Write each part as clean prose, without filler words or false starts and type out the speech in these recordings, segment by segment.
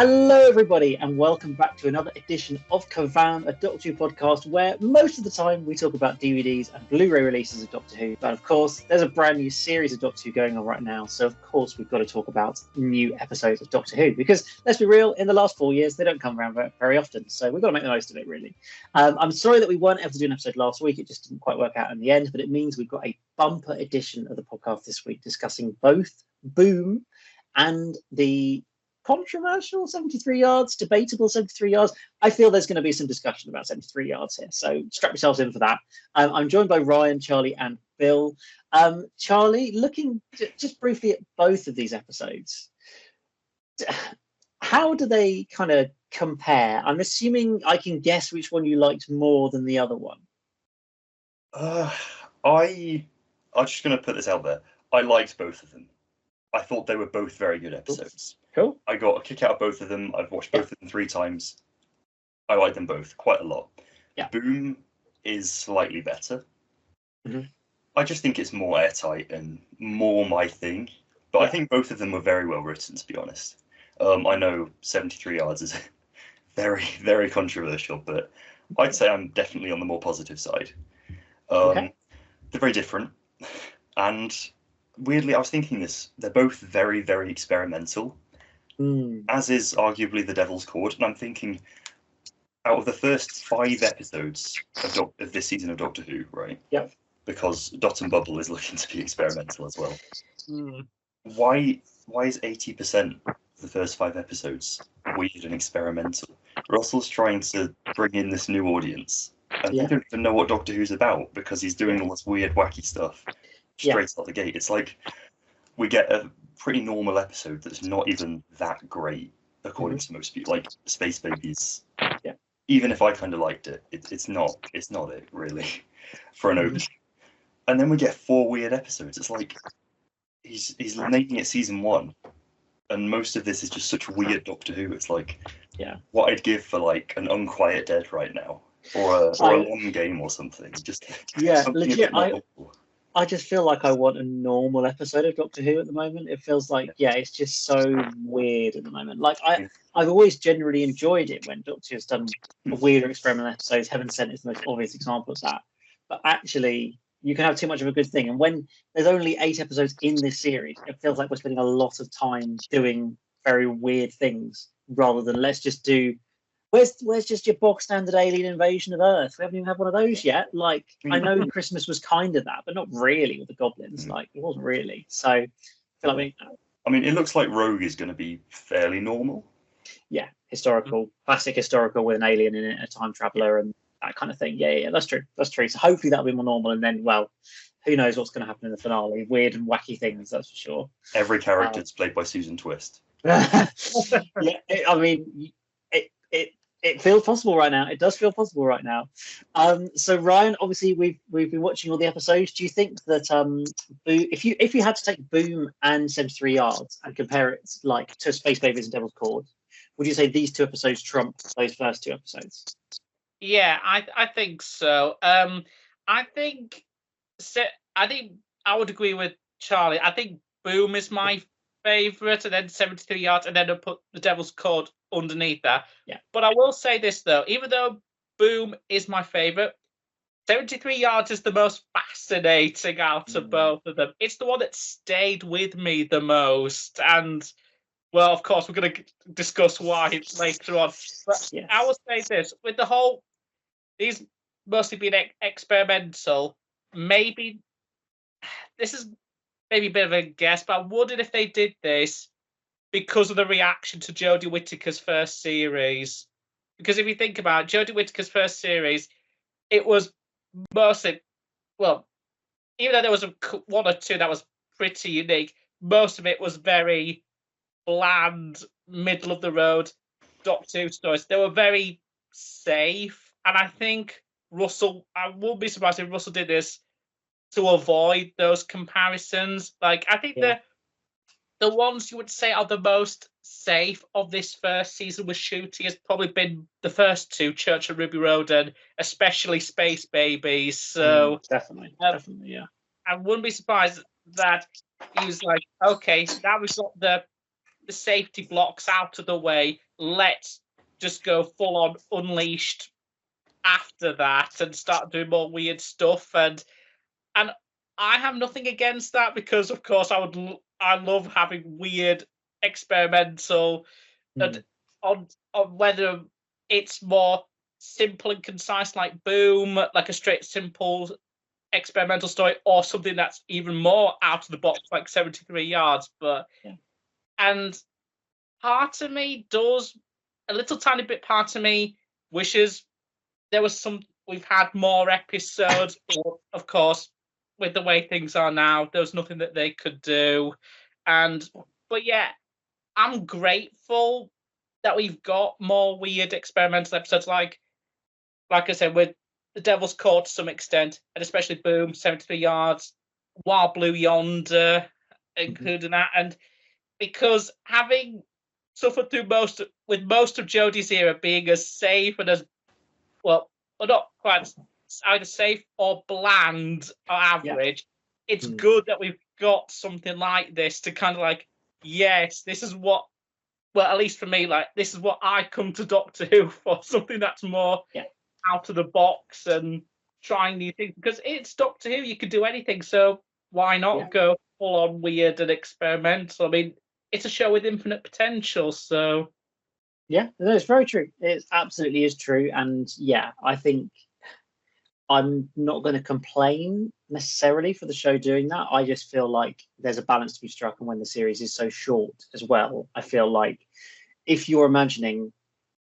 Hello, everybody, and welcome back to another edition of KerVAM, a Doctor Who podcast where most of the time we talk about DVDs and Blu-ray releases of Doctor Who. But of course, there's a brand new series of Doctor Who going on right now, so of course we've got to talk about new episodes of Doctor Who. Because let's be real, in the last 4 years they don't come around very often, so we've got to make the most of it, really. I'm sorry that we weren't able to do an episode last week; it just didn't quite work out in the end. But it means we've got a bumper edition of the podcast this week, discussing both Boom and the controversial 73 yards, debatable 73 yards. I feel there's going to be some discussion about 73 yards here, so strap yourselves in for that. I'm joined by Ryan, Charlie, and Bill. Charlie, looking just briefly at both of these episodes, how do they kind of compare? I'm assuming I can guess which one you liked more than the other one. I'm just going to put this out there. I liked both of them. I thought they were both very good episodes. Cool. I got a kick out of both of them. I've watched both of them 3 times. I like them both quite a lot. Yeah. Boom is slightly better. Mm-hmm. I just think it's more airtight and more my thing. But I think both of them were very well written, to be honest. I know 73 yards is very, very controversial, but I'd say I'm definitely on the more positive side. They're very different. And weirdly, I was thinking this, they're both very, very experimental, as is arguably The Devil's Cord. And I'm thinking, out of the first 5 episodes of this season of Doctor Who, right? Yep. Because Dot and Bubble is looking to be experimental as well. Why is 80% of the first 5 episodes weird and experimental? Russell's trying to bring in this new audience, and they don't even know what Doctor Who's about because he's doing all this weird, wacky stuff straight out the gate. It's like we get a pretty normal episode that's not even that great, according to most people. Like Space Babies. Yeah. Even if I kind of liked it, it's not it really for an opening. And then we get 4 weird episodes. It's like he's making it season 1, and most of this is just such weird Doctor Who. It's like what I'd give for like an Unquiet Dead right now, or a long game or something. Just something legit. I just feel like I want a normal episode of Doctor Who at the moment. It feels like, it's just so weird at the moment. Like, I've always generally enjoyed it when Doctor Who's done weird or experimental episodes. Heaven Sent is the most obvious example of that. But actually, you can have too much of a good thing. And when there's only 8 episodes in this series, it feels like we're spending a lot of time doing very weird things rather than let's just do... Where's just your bog standard alien invasion of Earth? We haven't even had one of those yet. Like, I know Christmas was kind of that, but not really with the goblins. Like, it wasn't really. So, I feel like it looks like Rogue is going to be fairly normal. Yeah, historical, classic historical with an alien in it, a time traveler, and that kind of thing. Yeah, that's true. That's true. So hopefully that'll be more normal, and then, well, who knows what's going to happen in the finale? Weird and wacky things, that's for sure. Every character is played by Susan Twist. It feels possible right now. It does feel possible right now. So Ryan, obviously we've been watching all the episodes. Do you think that if you had to take Boom and 73 Yards and compare it like to Space Babies and Devil's Cord, would you say these 2 episodes trump those first 2 episodes? Yeah, I think so. I think I would agree with Charlie. I think Boom is my favourite, and then 73 Yards, and then I'll put The Devil's Cord underneath that. Yeah. But I will say this though, even though Boom is my favourite, 73 Yards is the most fascinating out of both of them. It's the one that stayed with me the most, and well, of course, we're going to discuss why later on. But I will say this, with the whole, these mostly being experimental, maybe this is maybe a bit of a guess, but I wondered if they did this because of the reaction to Jodie Whittaker's first series. Because if you think about it, Jodie Whittaker's first series, it was mostly, well, even though there was 1 or 2 that was pretty unique, most of it was very bland, middle of the road Doctor Who stories. They were very safe, and I think Russell, I wouldn't be surprised if Russell did this to avoid those comparisons. Like, I think the ones you would say are the most safe of this first season with shooting has probably been the first 2, Church and Ruby Road, and especially Space Babies. So definitely, yeah. I wouldn't be surprised that he was like, okay, now we've got the the safety blocks out of the way. Let's just go full on unleashed after that and start doing more weird stuff. And I have nothing against that because, of course, I love having weird experimental and on whether it's more simple and concise like Boom, like a straight simple experimental story, or something that's even more out of the box like 73 yards. But and part of me does a little tiny bit. Part of me wishes there was we've had more episodes, but of course, with the way things are now, there was nothing that they could do. But yeah, I'm grateful that we've got more weird experimental episodes like I said, with The Devil's Court to some extent, and especially Boom, 73 Yards, Wild Blue Yonder, including that. And because having suffered through most of Jodie's era being as safe and as, well, not quite either safe or bland or average, it's good that we've got something like this to kind of like, yes, this is what, well, at least for me, like, this is what I come to Doctor Who for, something that's more out of the box and trying new things. Because it's Doctor Who, you can do anything, so why not go full on weird and experimental? I mean, it's a show with infinite potential, so... Yeah, no, it's very true. It absolutely is true. And yeah, I think I'm not going to complain necessarily for the show doing that. I just feel like there's a balance to be struck. And when the series is so short as well, I feel like if you're imagining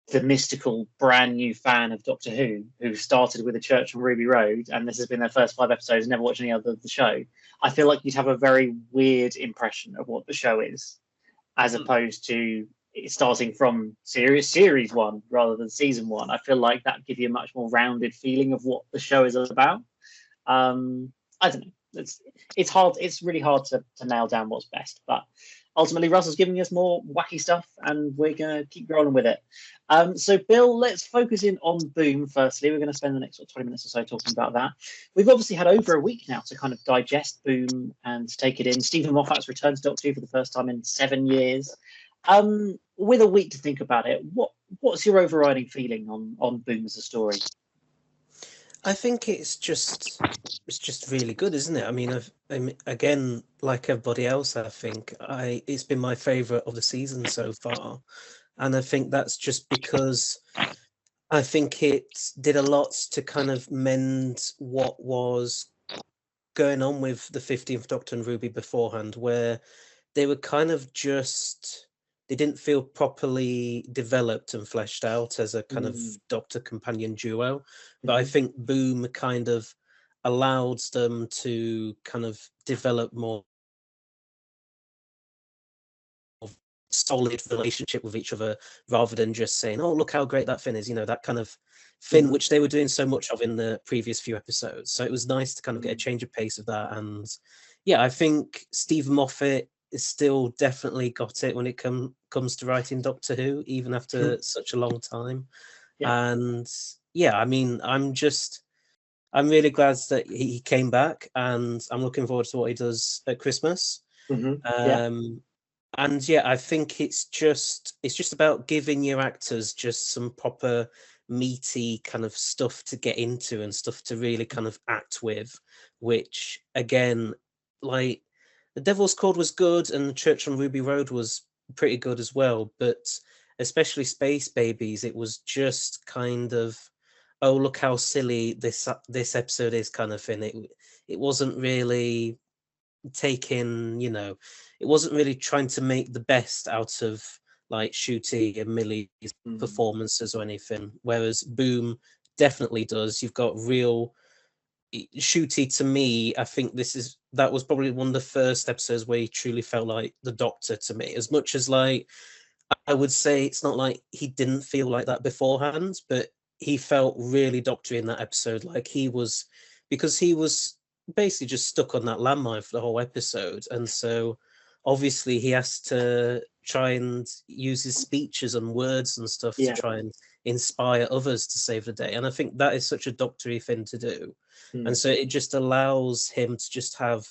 the mystical brand new fan of Doctor who started with a church on Ruby Road, and this has been their first 5 episodes, never watched any other of the show, I feel like you'd have a very weird impression of what the show is, as opposed to starting from series 1 rather than season 1. I feel like that give you a much more rounded feeling of what the show is about. I don't know. It's hard. It's really hard to nail down what's best, but ultimately Russell's giving us more wacky stuff, and we're going to keep rolling with it. So, Bill, let's focus in on Boom firstly. We're going to spend the next 20 minutes or so talking about that. We've obviously had over a week now to kind of digest Boom and take it in. Stephen Moffat's returned to Doctor Who for the first time in 7 years. With a week to think about it, what's your overriding feeling on Boom as a story? I think it's just really good, isn't it? I mean, again, like everybody else, I think it's been my favourite of the season so far, and I think that's just because I think it did a lot to kind of mend what was going on with the 15th Doctor and Ruby beforehand, where they were kind of they didn't feel properly developed and fleshed out as a kind of Doctor companion duo. But I think Boom kind of allowed them to kind of develop more solid relationship with each other, rather than just saying, oh, look how great that Finn is, that kind of Finn, which they were doing so much of in the previous few episodes. So it was nice to kind of get a change of pace of that. And yeah, I think Steve Moffat is still definitely got it when it comes to writing Doctor Who, even after such a long time. And yeah, I mean, I'm really glad that he came back, and I'm looking forward to what he does at Christmas. And yeah, I think it's just about giving your actors just some proper meaty kind of stuff to get into and stuff to really kind of act with, which again, like, The Devil's Cord was good, and Church on Ruby Road was pretty good as well. But especially Space Babies, it was just kind of, oh, look how silly this episode is kind of thing. It wasn't really taking, it wasn't really trying to make the best out of like Shooty and Millie's performances or anything. Whereas Boom definitely does. You've got real Shooty, to me, I think that was probably one of the first episodes where he truly felt like the Doctor to me. As much as, like, I would say it's not like he didn't feel like that beforehand, but he felt really Doctor in that episode. Like because he was basically just stuck on that landmine for the whole episode. And so obviously he has to try and use his speeches and words and stuff to try and inspire others to save the day. And I think that is such a Doctor-y thing to do. And so it just allows him to just have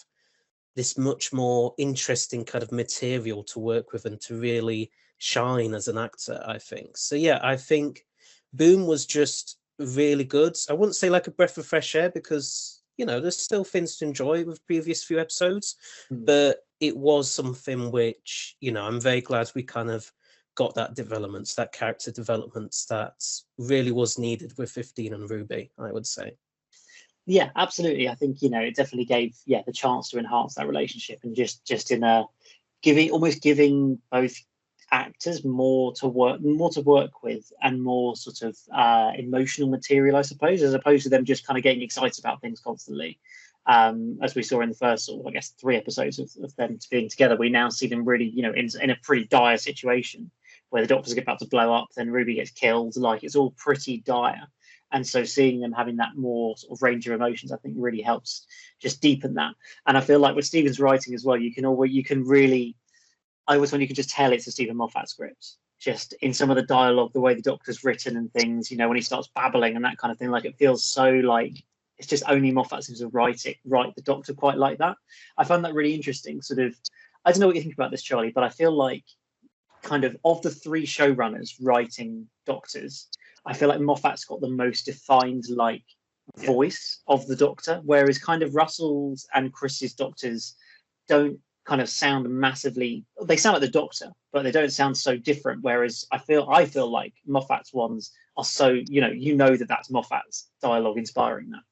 this much more interesting kind of material to work with and to really shine as an actor, I think. So yeah, I think Boom was just really good. I wouldn't say like a breath of fresh air, because there's still things to enjoy with previous few episodes, but it was something which I'm very glad we kind of got that development, that character development that really was needed with 15 and Ruby, I would say. Yeah, absolutely. I think it definitely gave the chance to enhance that relationship, and just in giving both actors more to work with, and more sort of emotional material, I suppose, as opposed to them just kind of getting excited about things constantly. As we saw in the first sort of, I guess, 3 episodes of them being together, we now see them really, in a pretty dire situation where the doctor's about to blow up, then Ruby gets killed. Like, it's all pretty dire. And so seeing them having that more sort of range of emotions, I think really helps just deepen that. And I feel like with Stephen's writing as well, you can really, I always when you can just tell it's a Stephen Moffat script. Just in some of the dialogue, the way the Doctor's written and things, when he starts babbling and that kind of thing, like it feels so like it's just only Moffat seems to write the Doctor quite like that. I found that really interesting. Sort of, I don't know what you think about this, Charlie, but I feel like kind of the 3 showrunners writing Doctors, I feel like Moffat's got the most defined voice of the Doctor, whereas kind of Russell's and Chris's Doctors don't kind of sound massively. They sound like the Doctor, but they don't sound so different. Whereas I feel like Moffat's ones are so that's Moffat's dialogue inspiring that.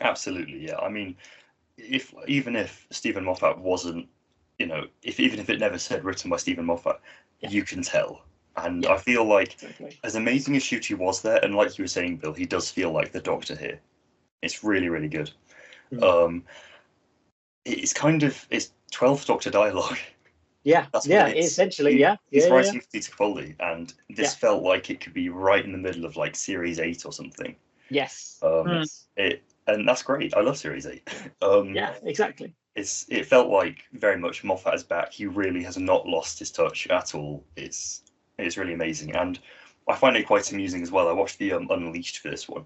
Absolutely, yeah. I mean, even if Stephen Moffat wasn't, even if it never said written by Stephen Moffat, you can tell. And I feel like, as amazing as Ncuti was there, and like you were saying, Bill, he does feel like the Doctor here. It's really, really good. It's 12th Doctor dialogue. Yeah, that's essentially, He's writing for Peter Capaldi, and this felt like it could be right in the middle of like Series 8 or something. Yes. And that's great. I love Series 8. Yeah, exactly. It felt like very much Moffat is back. He really has not lost his touch at all. It's really amazing, and I find it quite amusing as well. I watched the Unleashed for this one.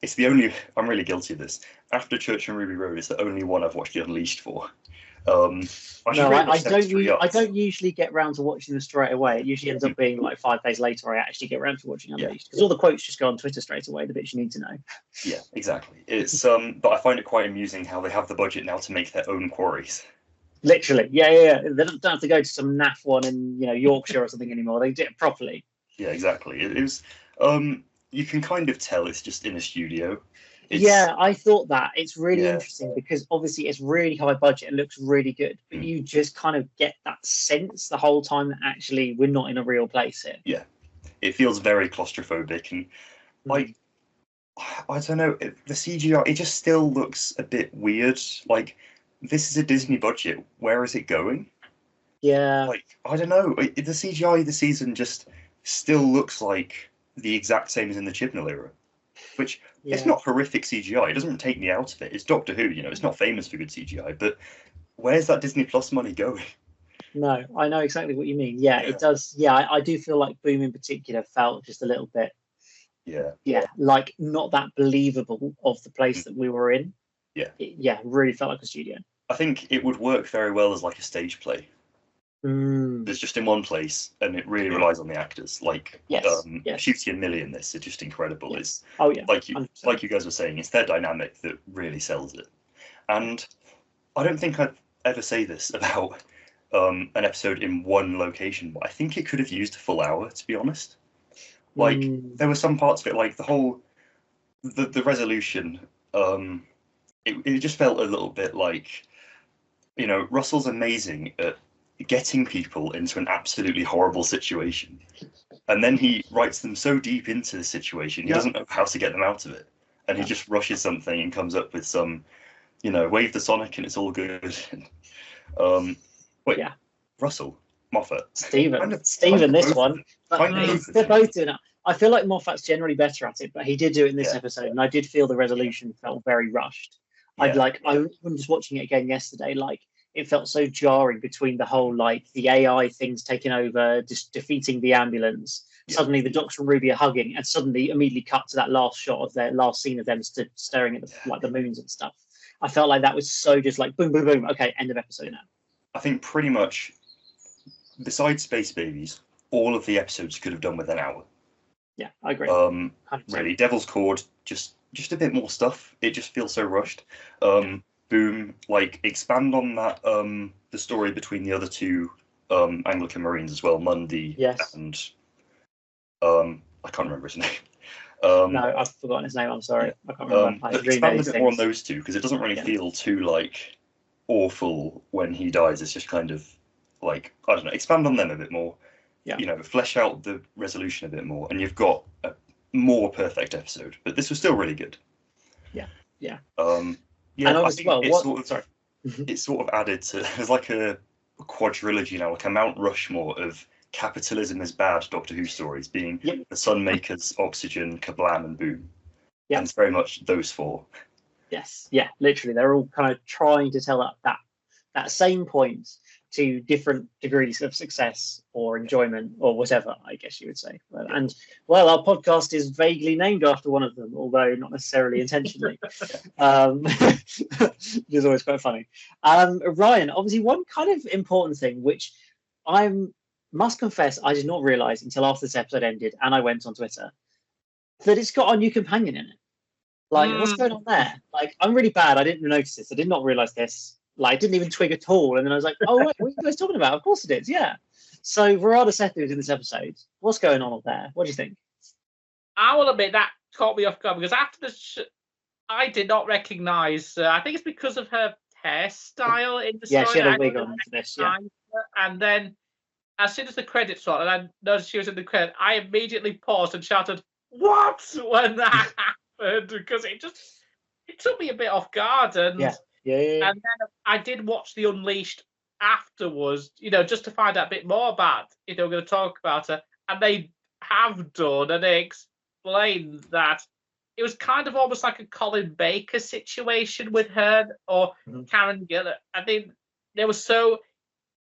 It's the only. I'm really guilty of this. After Church and Ruby Road, it's the only one I've watched the Unleashed for. I don't usually get round to watching them straight away. It usually ends up being like 5 days later I actually get around to watching Unleashed, because all the quotes just go on Twitter straight away, the bits you need to know. Yeah, exactly. It's but I find it quite amusing how they have the budget now to make their own quarries. Literally, yeah. They don't have to go to some naff one in Yorkshire or something anymore. They do it properly. Yeah, exactly. It was. You can kind of tell it's just in a studio. I thought that. It's really interesting because obviously it's really high budget and looks really good, but you just kind of get that sense the whole time that actually we're not in a real place here. Yeah, it feels very claustrophobic, and like I don't know, the CGI, it just still looks a bit weird. Like, this is a Disney budget. Where is it going? Yeah. Like, I don't know. The CGI this season just still looks like the exact same as in the Chibnall era, which it's not horrific CGI. It doesn't take me out of it. It's Doctor Who, it's not famous for good CGI, but where's that Disney Plus money going? No, I know exactly what you mean. Yeah, it does. Yeah, I do feel like Boom in particular felt just a little bit, like not that believable of the place that we were in. Yeah. It really felt like a studio. I think it would work very well as like a stage play. It's just in one place, and it really relies on the actors. Like, Ncuti and Millie in this are just incredible. Yes. It's like you guys were saying, it's their dynamic that really sells it. And I don't think I'd ever say this about an episode in one location, but I think it could have used a full hour, to be honest. Like, there were some parts of it, like the resolution. It just felt a little bit like, Russell's amazing at getting people into an absolutely horrible situation, and then he writes them so deep into the situation he doesn't know how to get them out of it, and he just rushes something and comes up with some, wave the Sonic and it's all good. Russell, Moffat, Stephen, this one, they're both doing it. I feel like Moffat's generally better at it, but he did do it in this episode, and I did feel the resolution felt very rushed. I'm just watching it again yesterday, like, it felt so jarring between the whole, like, the AI things taking over, just defeating the ambulance. Suddenly the Doctor and Ruby are hugging, and suddenly immediately cut to that last shot of their last scene of them staring at the moons and stuff. I felt like that was so just like boom, boom, boom. Okay, end of episode now. I think pretty much, besides Space Babies, all of the episodes could have done with an hour. Yeah, I agree. 100%. 100%. Really, Devil's Cord, just a bit more stuff. It just feels so rushed. Boom, like expand on that. The story between the other two Anglican Marines as well, Mundy Yes. and I can't remember his name. No, I've forgotten his name. I'm sorry. I can't remember. But expand a bit more on those two, because it doesn't really feel too like awful when he dies. It's just kind of like, I don't know, expand on them a bit more. Yeah. You know, flesh out the resolution a bit more, and you've got a more perfect episode. But this was still really good. Yeah. Yeah. And obviously, it's sort of added to, there's like a quadrilogy now, like a Mount Rushmore of capitalism is bad Doctor Who stories, being the Sunmakers, Oxygen, Kablam, and Boom. Yeah. And it's very much those four. Yes. Yeah. Literally, they're all kind of trying to tell that same point to different degrees of success or enjoyment or whatever, I guess you would say. And our podcast is vaguely named after one of them, although not necessarily intentionally. Which is always quite funny. Ryan, obviously, one kind of important thing, which I must confess I did not realise until after this episode ended, and I went on Twitter, that it's got a new companion in it. Like, what's going on there? Like, I'm really bad. I didn't notice this. I did not realise this. Like, didn't even twig at all. And then I was like, oh, wait, what are you guys talking about? Of course it is, yeah. So, Verada Sethu is in this episode. What's going on up there? What do you think? I will admit that caught me off guard, because after the I did not recognise, I think it's because of her hairstyle in the story. Yeah, she had a wig on for this, yeah. And then, as soon as the credits rolled, and I noticed she was in the credit, I immediately paused and shouted, "What?" when that happened, because it took me a bit off guard. And Yeah. And then I did watch the Unleashed afterwards, just to find out a bit more about, we're going to talk about her. And they have done, and they explained that it was kind of almost like a Colin Baker situation with her, or Karen Gillan. I think they were so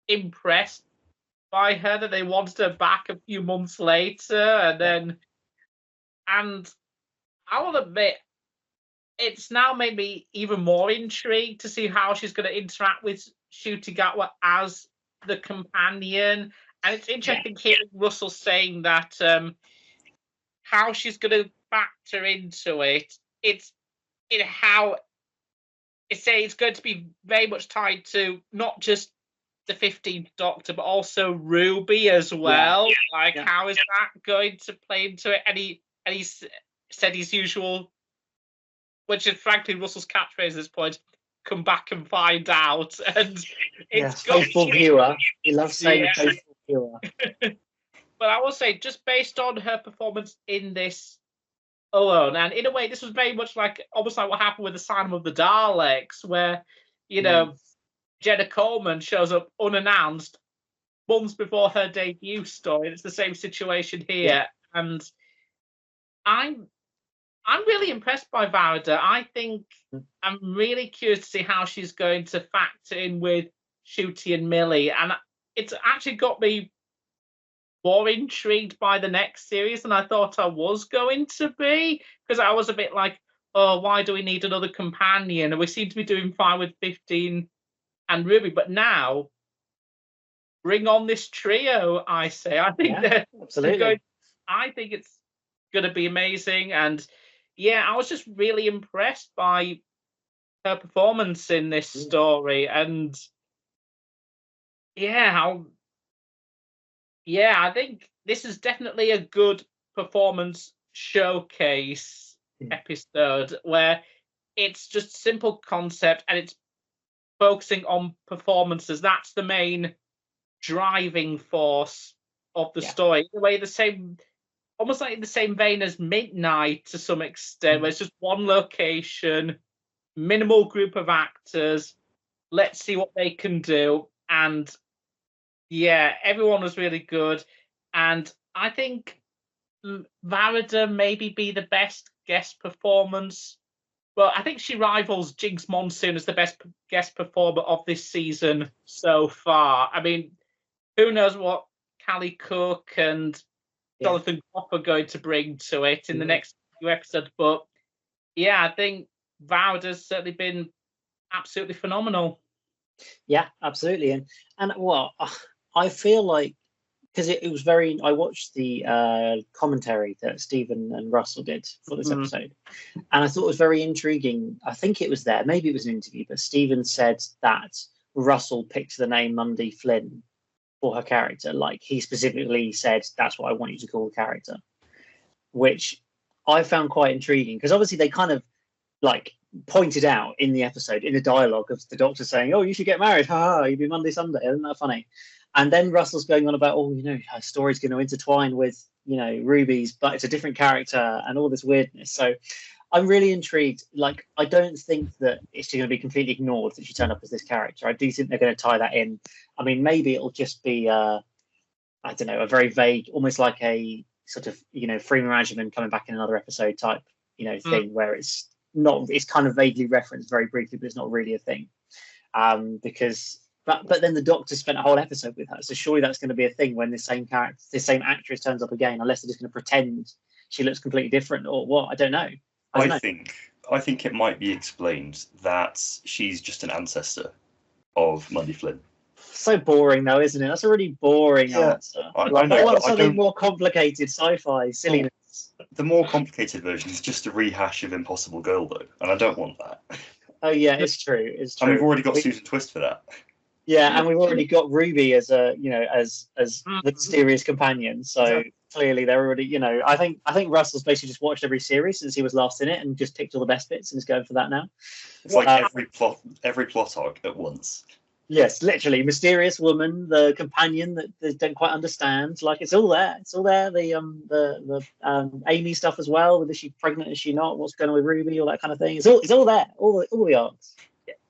impressed by her that they wanted her back a few months later. And I will admit, it's now made me even more intrigued to see how she's going to interact with Ncuti Gatwa as the companion. And it's interesting hearing Russell saying that how she's going to factor into it. It's in how it's going to be very much tied to not just the 15th Doctor, but also Ruby as well. How is that going to play into it? And he said his usual, which is frankly Russell's catchphrase at this point, come back and find out. And it's faithful viewer. He loves saying faithful viewer. But I will say, just based on her performance in this alone, and in a way, this was very much almost like what happened with the Asylum of the Daleks, where, Jenna Coleman shows up unannounced months before her debut story. It's the same situation here. And I'm really impressed by Varda. I think I'm really curious to see how she's going to factor in with Ncuti and Millie. And it's actually got me more intrigued by the next series than I thought I was going to be. Because I was a bit like, oh, why do we need another companion? And we seem to be doing fine with 15 and Ruby. But now, bring on this trio, I say. I think absolutely. I think it's going to be amazing. And I was just really impressed by her performance in this story. And I think this is definitely a good performance showcase episode, where it's just simple concept and it's focusing on performances. That's the main driving force of the story. In a way, almost like in the same vein as Midnight to some extent, where it's just one location, minimal group of actors. Let's see what they can do. And everyone was really good. And I think Varada maybe be the best guest performance. Well, I think she rivals Jinx Monsoon as the best guest performer of this season so far. I mean, who knows what Callie Cook and Jonathan Groff are going to bring to it in the next few episodes. But I think Varda's certainly been absolutely phenomenal. Yeah, absolutely. And well, I feel like because it was very. I watched the commentary that Stephen and Russell did for this episode, and I thought it was very intriguing. I think it was there, maybe it was an interview, but Stephen said that Russell picked the name Mundy Flynn for her character. Like he specifically said, "That's what I want you to call the character," which I found quite intriguing because obviously they kind of like pointed out in the episode in the dialogue of the Doctor saying, "Oh, you should get married, ha, you'd be Monday Sunday." Isn't that funny? And then Russell's going on about, "Oh, her story's going to intertwine with Ruby's, but it's a different character and all this weirdness." So I'm really intrigued. Like, I don't think that it's going to be completely ignored that she turned up as this character. I do think they're going to tie that in. I mean, maybe it'll just be I don't know, a very vague, almost like a sort of Freeman Rajaman coming back in another episode type thing where it's kind of vaguely referenced very briefly, but it's not really a thing. But then the Doctor spent a whole episode with her, so surely that's going to be a thing when this same same actress turns up again, unless they're just going to pretend she looks completely different or what? I don't know. I think it might be explained that she's just an ancestor of Mundy Flynn. So boring, though, isn't it? That's a really boring answer. I want something more complicated, sci-fi silliness. The more complicated version is just a rehash of Impossible Girl, though, and I don't want that. Oh yeah, it's true. It's true. And we've already got Susan Twist for that. Yeah, and we've already got Ruby as a as the mysterious companion. So clearly they're already I think Russell's basically just watched every series since he was last in it and just picked all the best bits and is going for that now. It's like every plot arc at once. Yes, literally, mysterious woman, the companion that they don't quite understand. Like it's all there. It's all there. The Amy stuff as well. Is she pregnant? Is she not? What's going on with Ruby? All that kind of thing. It's all there. All the arcs.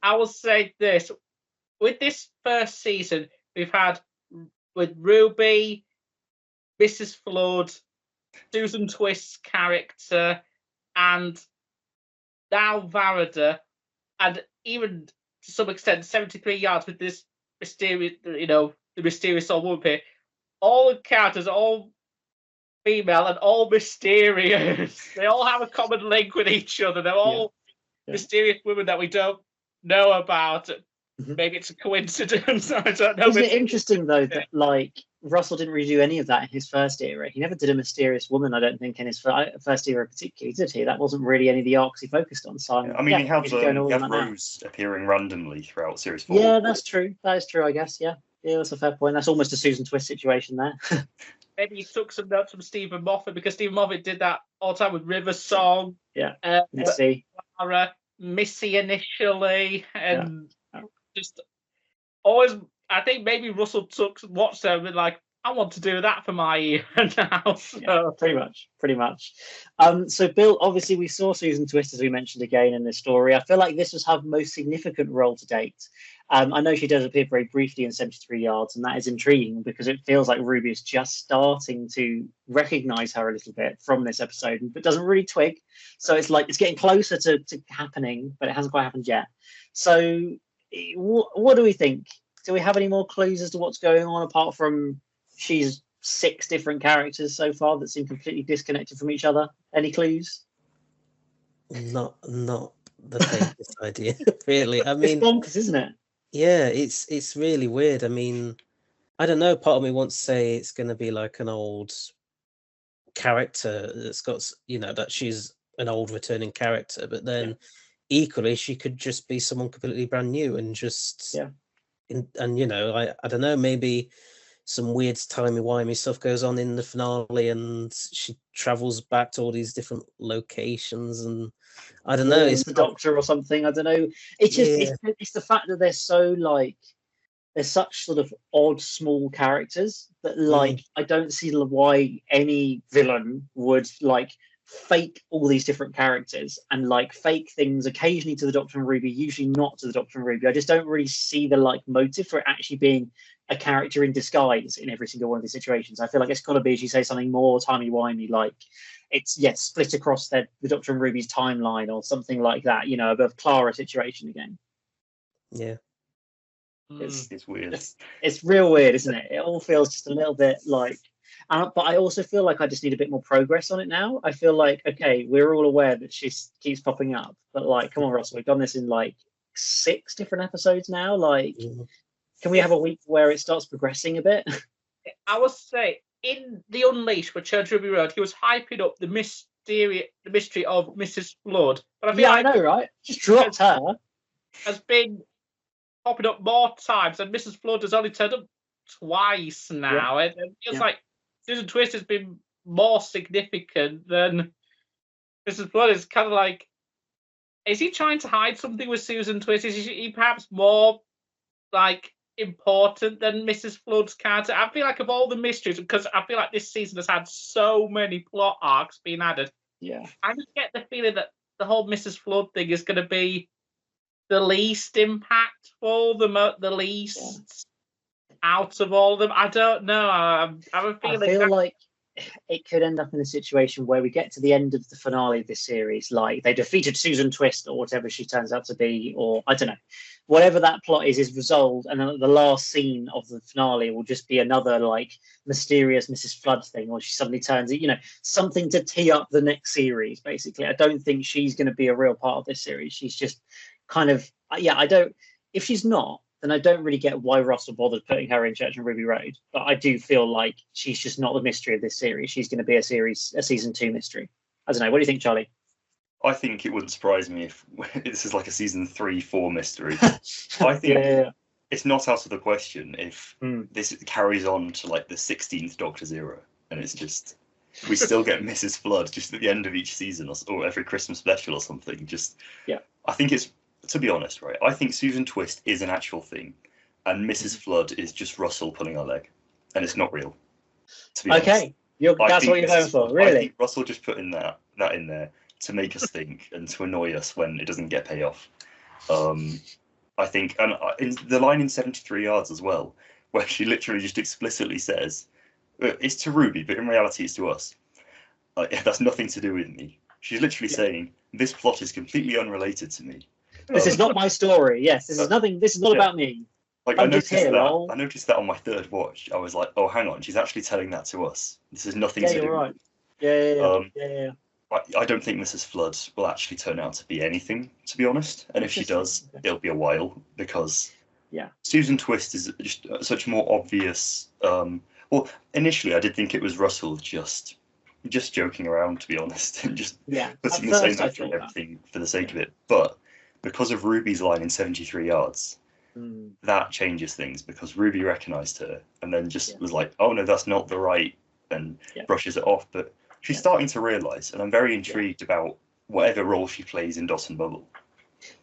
I will say this: with this first season, we've had with Ruby, Mrs. Flood, Susan Twist's character, and now Varada, and even to some extent 73 yards with this mysterious, the mysterious old woman here. All the characters are all female and all mysterious. They all have a common link with each other. They're all mysterious women that we don't know about. Maybe it's a coincidence. I don't know. Isn't it interesting though that like Russell didn't really do any of that in his first era? He never did a mysterious woman, I don't think, in his first era particularly, did he? That wasn't really any of the arcs he focused on. So he had Rose appearing randomly throughout series 4. Yeah, that's true. That is true, I guess. Yeah, that's a fair point. That's almost a Susan Twist situation there. Maybe he took some notes from Stephen Moffat because Stephen Moffat did that all the time with River Song. Yeah, Missy initially, and just always. I think maybe Russell watched them and like, I want to do that for my era now. So. Yeah, pretty much. So Bill, obviously we saw Susan Twist, as we mentioned again in this story. I feel like this was her most significant role to date. I know she does appear very briefly in 73 Yards, and that is intriguing because it feels like Ruby is just starting to recognise her a little bit from this episode, but doesn't really twig. So it's like it's getting closer to happening, but it hasn't quite happened yet. So what do we think? Do we have any more clues as to what's going on apart from she's 6 different characters so far that seem completely disconnected from each other? Any clues? Not the faintest idea, really. I mean, it's bonkers, isn't it? Yeah, it's really weird. I mean, I don't know. Part of me wants to say it's going to be like an old character that's got, that she's an old returning character, but then equally she could just be someone completely brand new and just I don't know, maybe some weird timey-wimey stuff goes on in the finale and she travels back to all these different locations and I don't know, it's the Doctor or something. I don't know. It's just it's the fact that they're so like they're such sort of odd small characters that like I don't see why any villain would like fake all these different characters and like fake things occasionally to the Doctor and Ruby, usually not to the Doctor and Ruby. I just don't really see the like motive for it actually being a character in disguise in every single one of these situations. I feel like it's got to be, as you say, something more timey-wimey, like it's split across the Doctor and Ruby's timeline or something like that, above Clara situation again. Yeah. It's weird. It's real weird, isn't it? It all feels just a little bit like but I also feel like I just need a bit more progress on it now. I feel like, okay, we're all aware that she keeps popping up, but like, come on, Russell, we've done this in like 6 different episodes now. Like, Mhm. can we have a week where it starts progressing a bit? I will say, in the Unleashed for Church Ruby Road, he was hyping up the mystery of Mrs. Flood. But I feel Yeah, I like know, right? Just dropped her. has been popping up more times, and Mrs. Flood has only turned up twice now. It feels Yeah. like Susan Twist has been more significant than Mrs. Flood. Is kind of like, is he trying to hide something with Susan Twist? Is he perhaps more like important than Mrs. Flood's character? I feel like of all the mysteries, because I feel like this season has had so many plot arcs being added. Yeah. I just get the feeling that the whole Mrs. Flood thing is going to be the least impactful, the least out of all of them. I don't know. I have a feeling. I feel like it could end up in a situation where we get to the end of the finale of this series, like they defeated Susan Twist or whatever she turns out to be, or I don't know, whatever that plot is resolved, and then the last scene of the finale will just be another like mysterious Mrs. Flood thing, or she suddenly turns it, something to tee up the next series. Basically, I don't think she's going to be a real part of this series. She's just kind of, I don't. If she's not, then I don't really get why Russell bothered putting her in Church and Ruby Road. But I do feel like she's just not the mystery of this series. She's going to be a season 2 mystery. I don't know. What do you think, Charlie? I think it wouldn't surprise me if this is like a season 3-4 mystery. I think it's not out of the question if this carries on to like the 16th Doctor's era, and it's just we still get Mrs. Flood just at the end of each season or every Christmas special or something. I think it's, to be honest, right, I think Susan Twist is an actual thing, and Mrs. Flood is just Russell pulling her leg, and it's not real. To be honest. That's what you're going for, really? I think Russell just put in that in there to make us think and to annoy us when it doesn't get payoff. I think, and in the line in 73 Yards as well, where she literally just explicitly says, it's to Ruby, but in reality it's to us. That's nothing to do with me. She's literally saying, this plot is completely unrelated to me. This is not my story. Yes, this is nothing. This is not about me. Like I noticed that on my third watch. I was like, oh, hang on, she's actually telling that to us. This is nothing to do. You're right. Yeah. I don't think Mrs. Flood will actually turn out to be anything, to be honest. And if she does, it'll be a while, because Susan Twist is just such a more obvious. Well, initially I did think it was Russell just joking around, to be honest, and just putting the same actor and everything for the sake of it. But because of Ruby's line in 73 Yards, that changes things, because Ruby recognised her and then just was like, oh no, that's not the right, and brushes it off. But she's starting to realise, and I'm very intrigued about whatever role she plays in Dot and Bubble.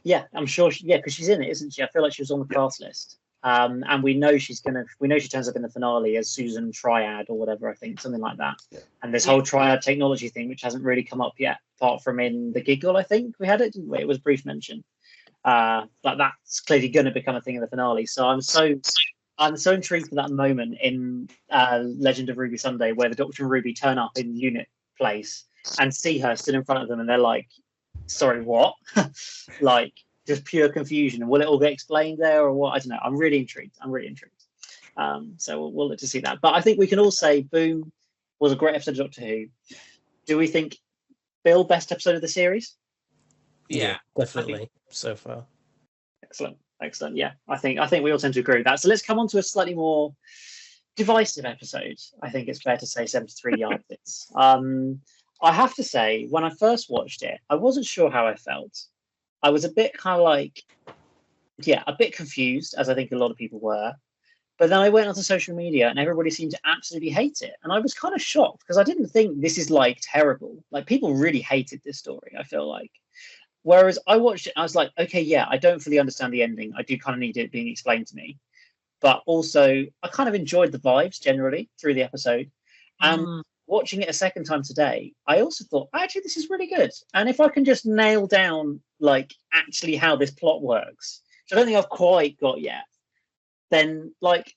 Yeah, I'm sure. Because she's in it, isn't she? I feel like she was on the cast list. And we know she turns up in the finale as Susan Triad or whatever, I think, something like that. Yeah. And this whole Triad technology thing, which hasn't really come up yet, apart from in the Giggle, I think we had it, didn't we? It was brief mention. But that's clearly going to become a thing in the finale. So I'm so intrigued for that moment in Legend of Ruby Sunday, where the Doctor and Ruby turn up in unit place and see her stood in front of them, and they're like, sorry, what? Like, just pure confusion. And will it all get explained there or what? I don't know. I'm really intrigued. So we'll look to see that. But I think we can all say Boom was a great episode of Doctor Who. Do we think Bill, best episode of the series? Yeah, definitely so far. Excellent. Yeah, I think we all tend to agree with that. So let's come on to a slightly more divisive episode. I think it's fair to say 73 Yards. I have to say, when I first watched it, I wasn't sure how I felt. I was a bit kind of like, a bit confused, as I think a lot of people were. But then I went onto social media and everybody seemed to absolutely hate it. And I was kind of shocked, because I didn't think this is like terrible. Like, people really hated this story, I feel like. Whereas I watched it and I was like, okay, I don't fully understand the ending. I do kind of need it being explained to me. But also, I kind of enjoyed the vibes generally through the episode. And watching it a second time today, I also thought, actually, this is really good. And if I can just nail down, like, actually how this plot works, which I don't think I've quite got yet, then, like,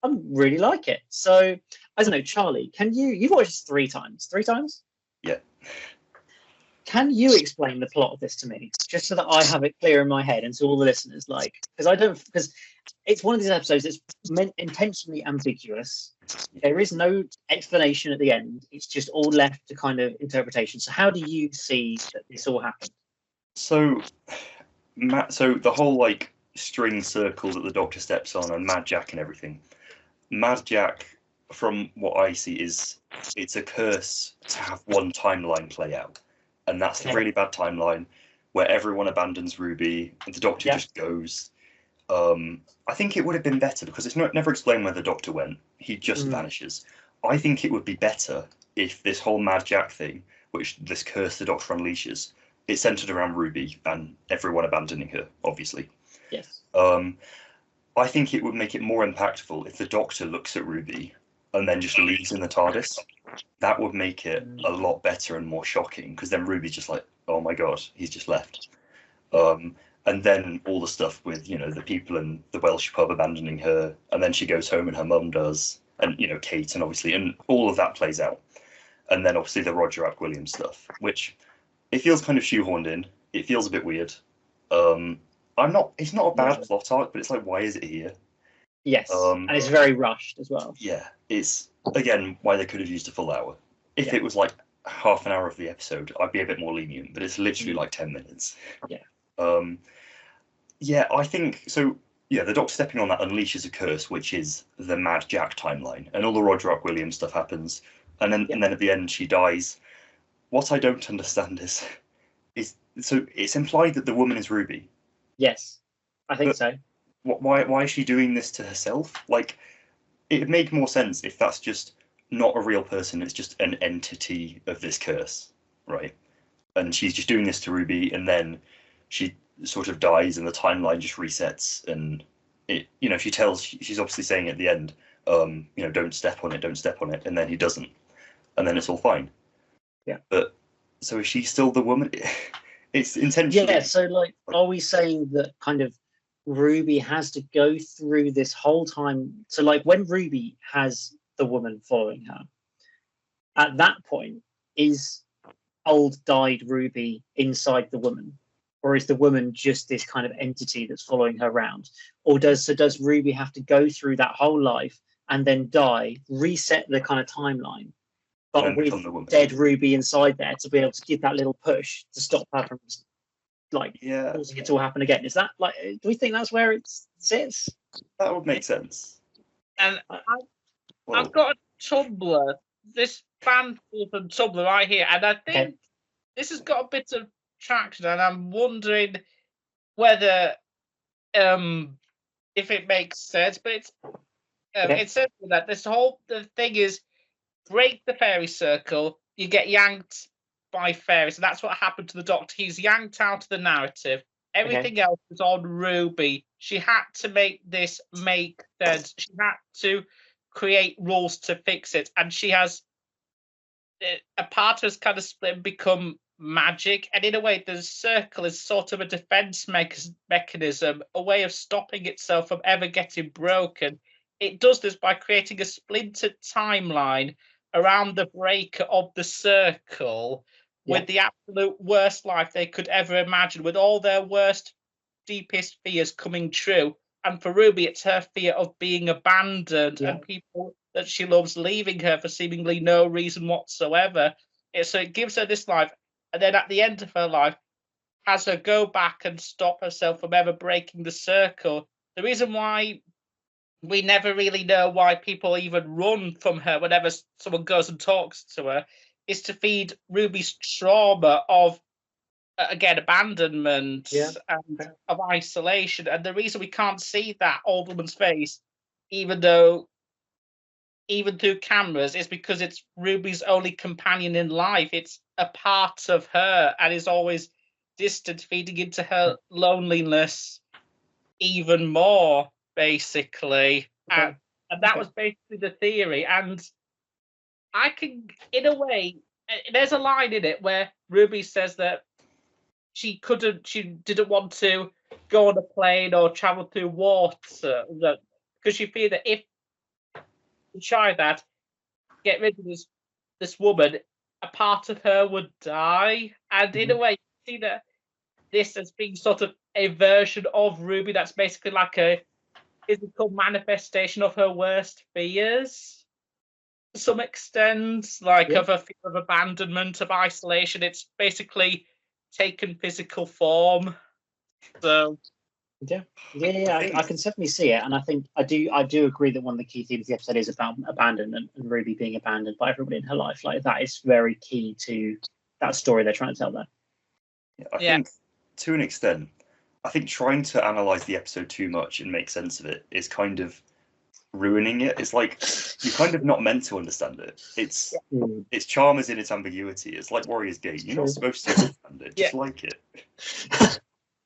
I really like it. So, I don't know, Charlie, you've watched this 3 times? 3 times? Yeah. Can you explain the plot of this to me, just so that I have it clear in my head and to all the listeners? Because it's one of these episodes that's meant intentionally ambiguous. There is no explanation at the end. It's just all left to kind of interpretation. So how do you see that this all happened? So So the whole like string circle that the Doctor steps on and Mad Jack and everything. Mad Jack, from what I see, it's a curse to have one timeline play out, and that's the really bad timeline where everyone abandons Ruby and the Doctor just goes. I think it would have been better because it's never explained where the Doctor went. He just vanishes. I think it would be better if this whole Mad Jack thing, which this curse the Doctor unleashes, it's centered around Ruby and everyone abandoning her, obviously. Yes. I think it would make it more impactful if the Doctor looks at Ruby and then just leaves in the TARDIS. That would make it a lot better and more shocking because then Ruby's just like, oh my god, he's just left. And then all the stuff with, you know, the people in the Welsh pub abandoning her, and then she goes home and her mum does, and, you know, Kate, and obviously, and all of that plays out. And then obviously the Roger Ap Williams stuff, which it feels kind of shoehorned in. It feels a bit weird. It's not a bad plot arc, but it's like, why is it here? Yes, and it's very rushed as well. Yeah, it's, again, why they could have used a full hour. If it was like half an hour of the episode, I'd be a bit more lenient, but it's literally like 10 minutes. Yeah. I think so. Yeah, the Doctor stepping on that unleashes a curse, which is the Mad Jack timeline, and all the Roger Ap Williams stuff happens, and then at the end she dies. What I don't understand is so it's implied that the woman is Ruby. Yes, I think so. Why is she doing this to herself? Like, it would make more sense if that's just not a real person; it's just an entity of this curse, right? And she's just doing this to Ruby, and then she sort of dies and the timeline just resets, and it, you know, she's obviously saying at the end, you know, don't step on it, and then he doesn't, and then it's all fine. Yeah. But so is she still the woman? It's intentionally. Yeah, so like, are we saying that kind of Ruby has to go through this whole time? So like when Ruby has the woman following her, at that point, is old died Ruby inside the woman? Or is the woman just this kind of entity that's following her around? Or does Ruby have to go through that whole life and then die, reset the kind of timeline, but with dead Ruby inside there to be able to give that little push to stop her from causing it to all happen again? Is that like, do we think that's where it sits? That would make sense. And I've got a Tumblr, this fan from Tumblr right here, and I think this has got a bit of traction, and I'm wondering whether if it makes sense, but it says that the thing is, break the fairy circle, you get yanked by fairies, and that's what happened to the Doctor. He's yanked out of the narrative. Everything else was on Ruby. She had to make this make sense. She had to create rules to fix it, and she has a part of us kind of split and become magic, and in a way the circle is sort of a defense mechanism, a way of stopping itself from ever getting broken. It does this by creating a splintered timeline around the break of the circle with the absolute worst life they could ever imagine, with all their worst, deepest fears coming true. And for Ruby, it's her fear of being abandoned and people that she loves leaving her for seemingly no reason whatsoever. So it gives her this life, and then at the end of her life, has her go back and stop herself from ever breaking the circle. The reason why we never really know why people even run from her whenever someone goes and talks to her is to feed Ruby's trauma of, again, abandonment and of isolation. And the reason we can't see that old woman's face, even through cameras, is because it's Ruby's only companion in life. It's a part of her and is always distant, feeding into her loneliness even more, basically. And that was basically the theory. And I can, in a way, there's a line in it where Ruby says that she didn't want to go on a plane or travel through water, because she feared that if she tried that, get rid of this woman, a part of her would die. And in a way, you see that this as being sort of a version of Ruby that's basically like a physical manifestation of her worst fears to some extent, like of a fear of abandonment, of isolation. It's basically taken physical form. So Yeah, I can certainly see it, and I think I do agree that one of the key themes of the episode is about abandonment and Ruby being abandoned by everybody in her life. Like that is very key to that story they're trying to tell there. I think to an extent, I think trying to analyze the episode too much and make sense of it is kind of ruining it. It's like you're kind of not meant to understand it. Its charm is in its ambiguity. It's like Warriors Gate. You're not supposed to understand it. Just like it. I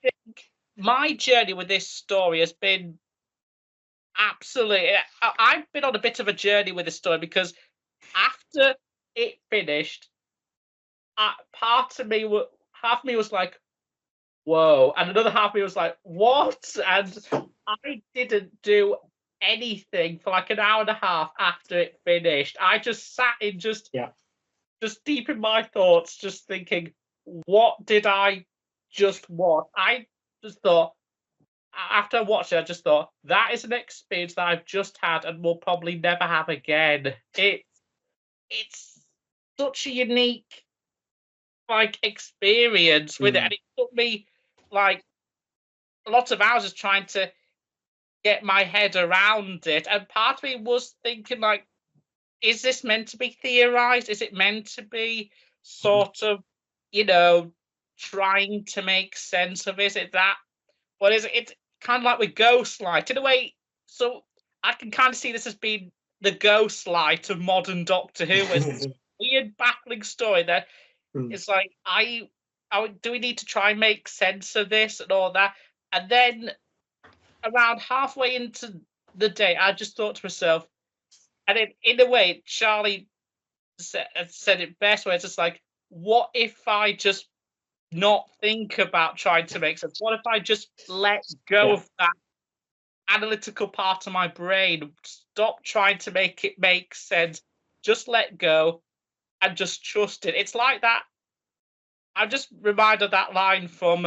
think my journey with this story has been absolutely. I've been on a bit of a journey with this story because after it finished, half of me was like, "Whoa," and another half of me was like, "What?" And I didn't do anything for like an hour and a half after it finished. I just sat in just deep in my thoughts, just thinking, what did I just watch? I just thought, after I watched it, I just thought, that is an experience that I've just had and will probably never have again. It's such a unique like experience with it, and it took me like lots of hours just trying to get my head around it. And part of me was thinking, like, is this meant to be theorized? Is it meant to be sort of, trying to make sense of it? Is it that? What is it? It's kind of like with Ghostlight in a way. So I can kind of see this as being the Ghostlight of modern Doctor Who. It's this weird, baffling story that it's like, do we need to try and make sense of this and all that? And then around halfway into the day, I just thought to myself, and in a way, Charlie said it best, where it's just like, what if I just not think about trying to make sense? What if I just let go of that analytical part of my brain, stop trying to make it make sense, just let go and just trust it? It's like that. I'm just reminded of that line from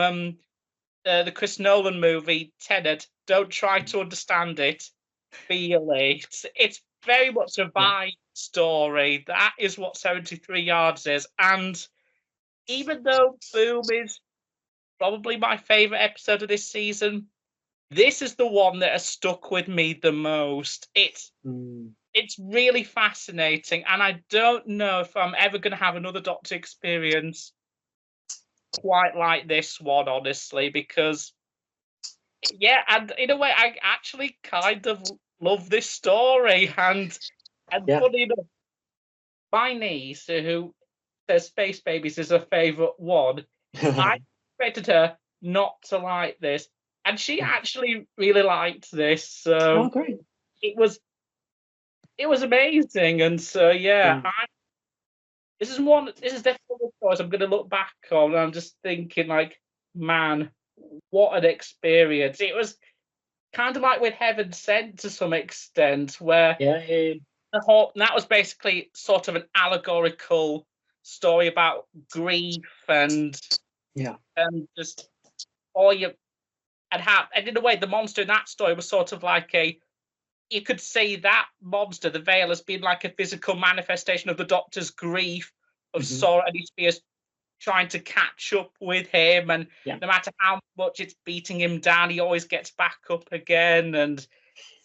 the Chris Nolan movie Tenet. Don't try to understand it, feel it. It's very much a vibe story. That is what 73 Yards is. And even though Boom is probably my favourite episode of this season, this is the one that has stuck with me the most. It's really fascinating, and I don't know if I'm ever going to have another Doctor experience quite like this one, honestly, because and in a way I actually kind of love this story, and funny enough, my niece, who says Space Babies is her favourite one, I expected her not to like this, and she actually really liked this. So great. It was amazing, and so this is definitely one choice I'm going to look back on, and I'm just thinking, like, man, what an experience. It was kind of like with Heaven Sent to some extent, where that was basically sort of an allegorical story about grief and just all you and in a way the monster in that story was sort of like you could say that monster, the Veil, has been like a physical manifestation of the Doctor's grief of sorrow, and his fears trying to catch up with him, and no matter how much it's beating him down, he always gets back up again. And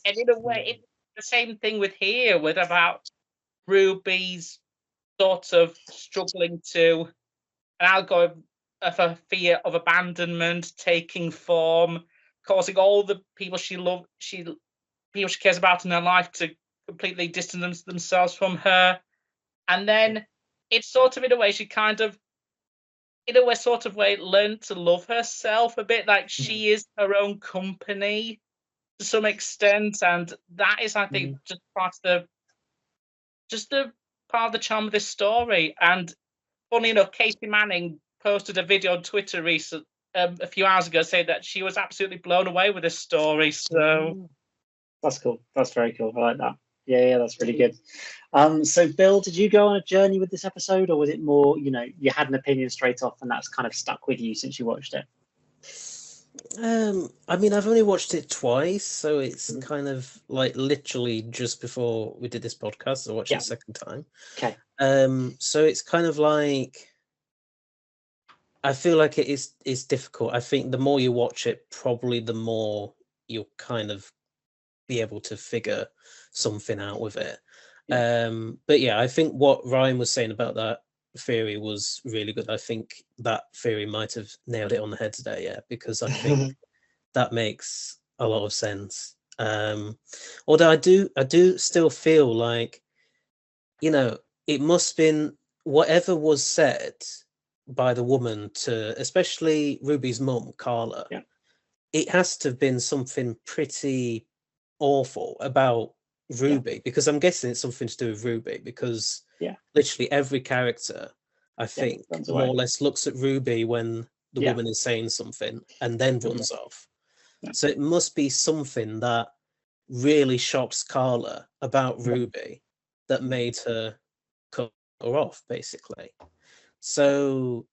in a way, it's the same thing with here, with about Ruby's sort of struggling to an allegory of a fear of abandonment taking form, causing all the people people she cares about in her life to completely distance themselves from her. And then it's sort of in a way she kind of learned to love herself a bit, like she is her own company to some extent, and that is, I think, just part of the charm of this story. And funny enough, Katie Manning posted a video on Twitter a few hours ago saying that she was absolutely blown away with this story. So that's cool. That's very cool. I like that. Yeah, that's really good. So, Bill, did you go on a journey with this episode, or was it more, you had an opinion straight off and that's kind of stuck with you since you watched it? I mean, I've only watched it twice, so it's kind of like literally just before we did this podcast, I watched it a second time. Okay. So it's kind of like I feel like it's difficult. I think the more you watch it, probably the more you'll kind of be able to figure something out with it. But yeah, I think what Ryan was saying about that theory was really good. I think that theory might have nailed it on the head today, yeah, because I think that makes a lot of sense. Although I do still feel like, it must have been whatever was said by the woman to, especially Ruby's mum, Carla. Yeah. It has to have been something pretty awful about Ruby, because I'm guessing it's something to do with Ruby, because literally every character, I think, more or less looks at Ruby when the woman is saying something and then runs off. So it must be something that really shocks Carla about Ruby that made her cut her off, basically. So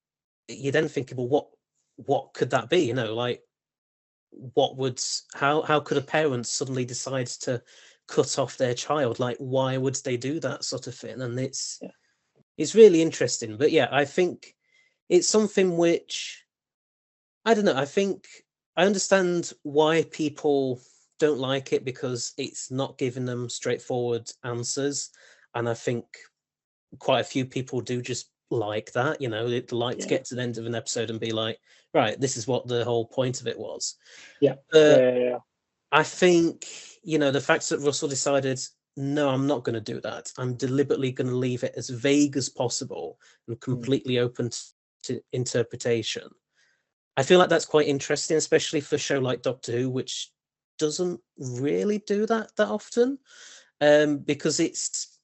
you then think, well, what could that be? Like, how could a parent suddenly decide to cut off their child? Like, why would they do that sort of thing? And it's really interesting. But yeah, I think it's something which, I don't know, I think I understand why people don't like it, because it's not giving them straightforward answers. And I think quite a few people do just like that, they'd like to get to the end of an episode and be like, right, this is what the whole point of it was. I think, the fact that Russell decided, no, I'm not going to do that. I'm deliberately going to leave it as vague as possible and completely open to interpretation. I feel like that's quite interesting, especially for a show like Doctor Who, which doesn't really do that often, because it's,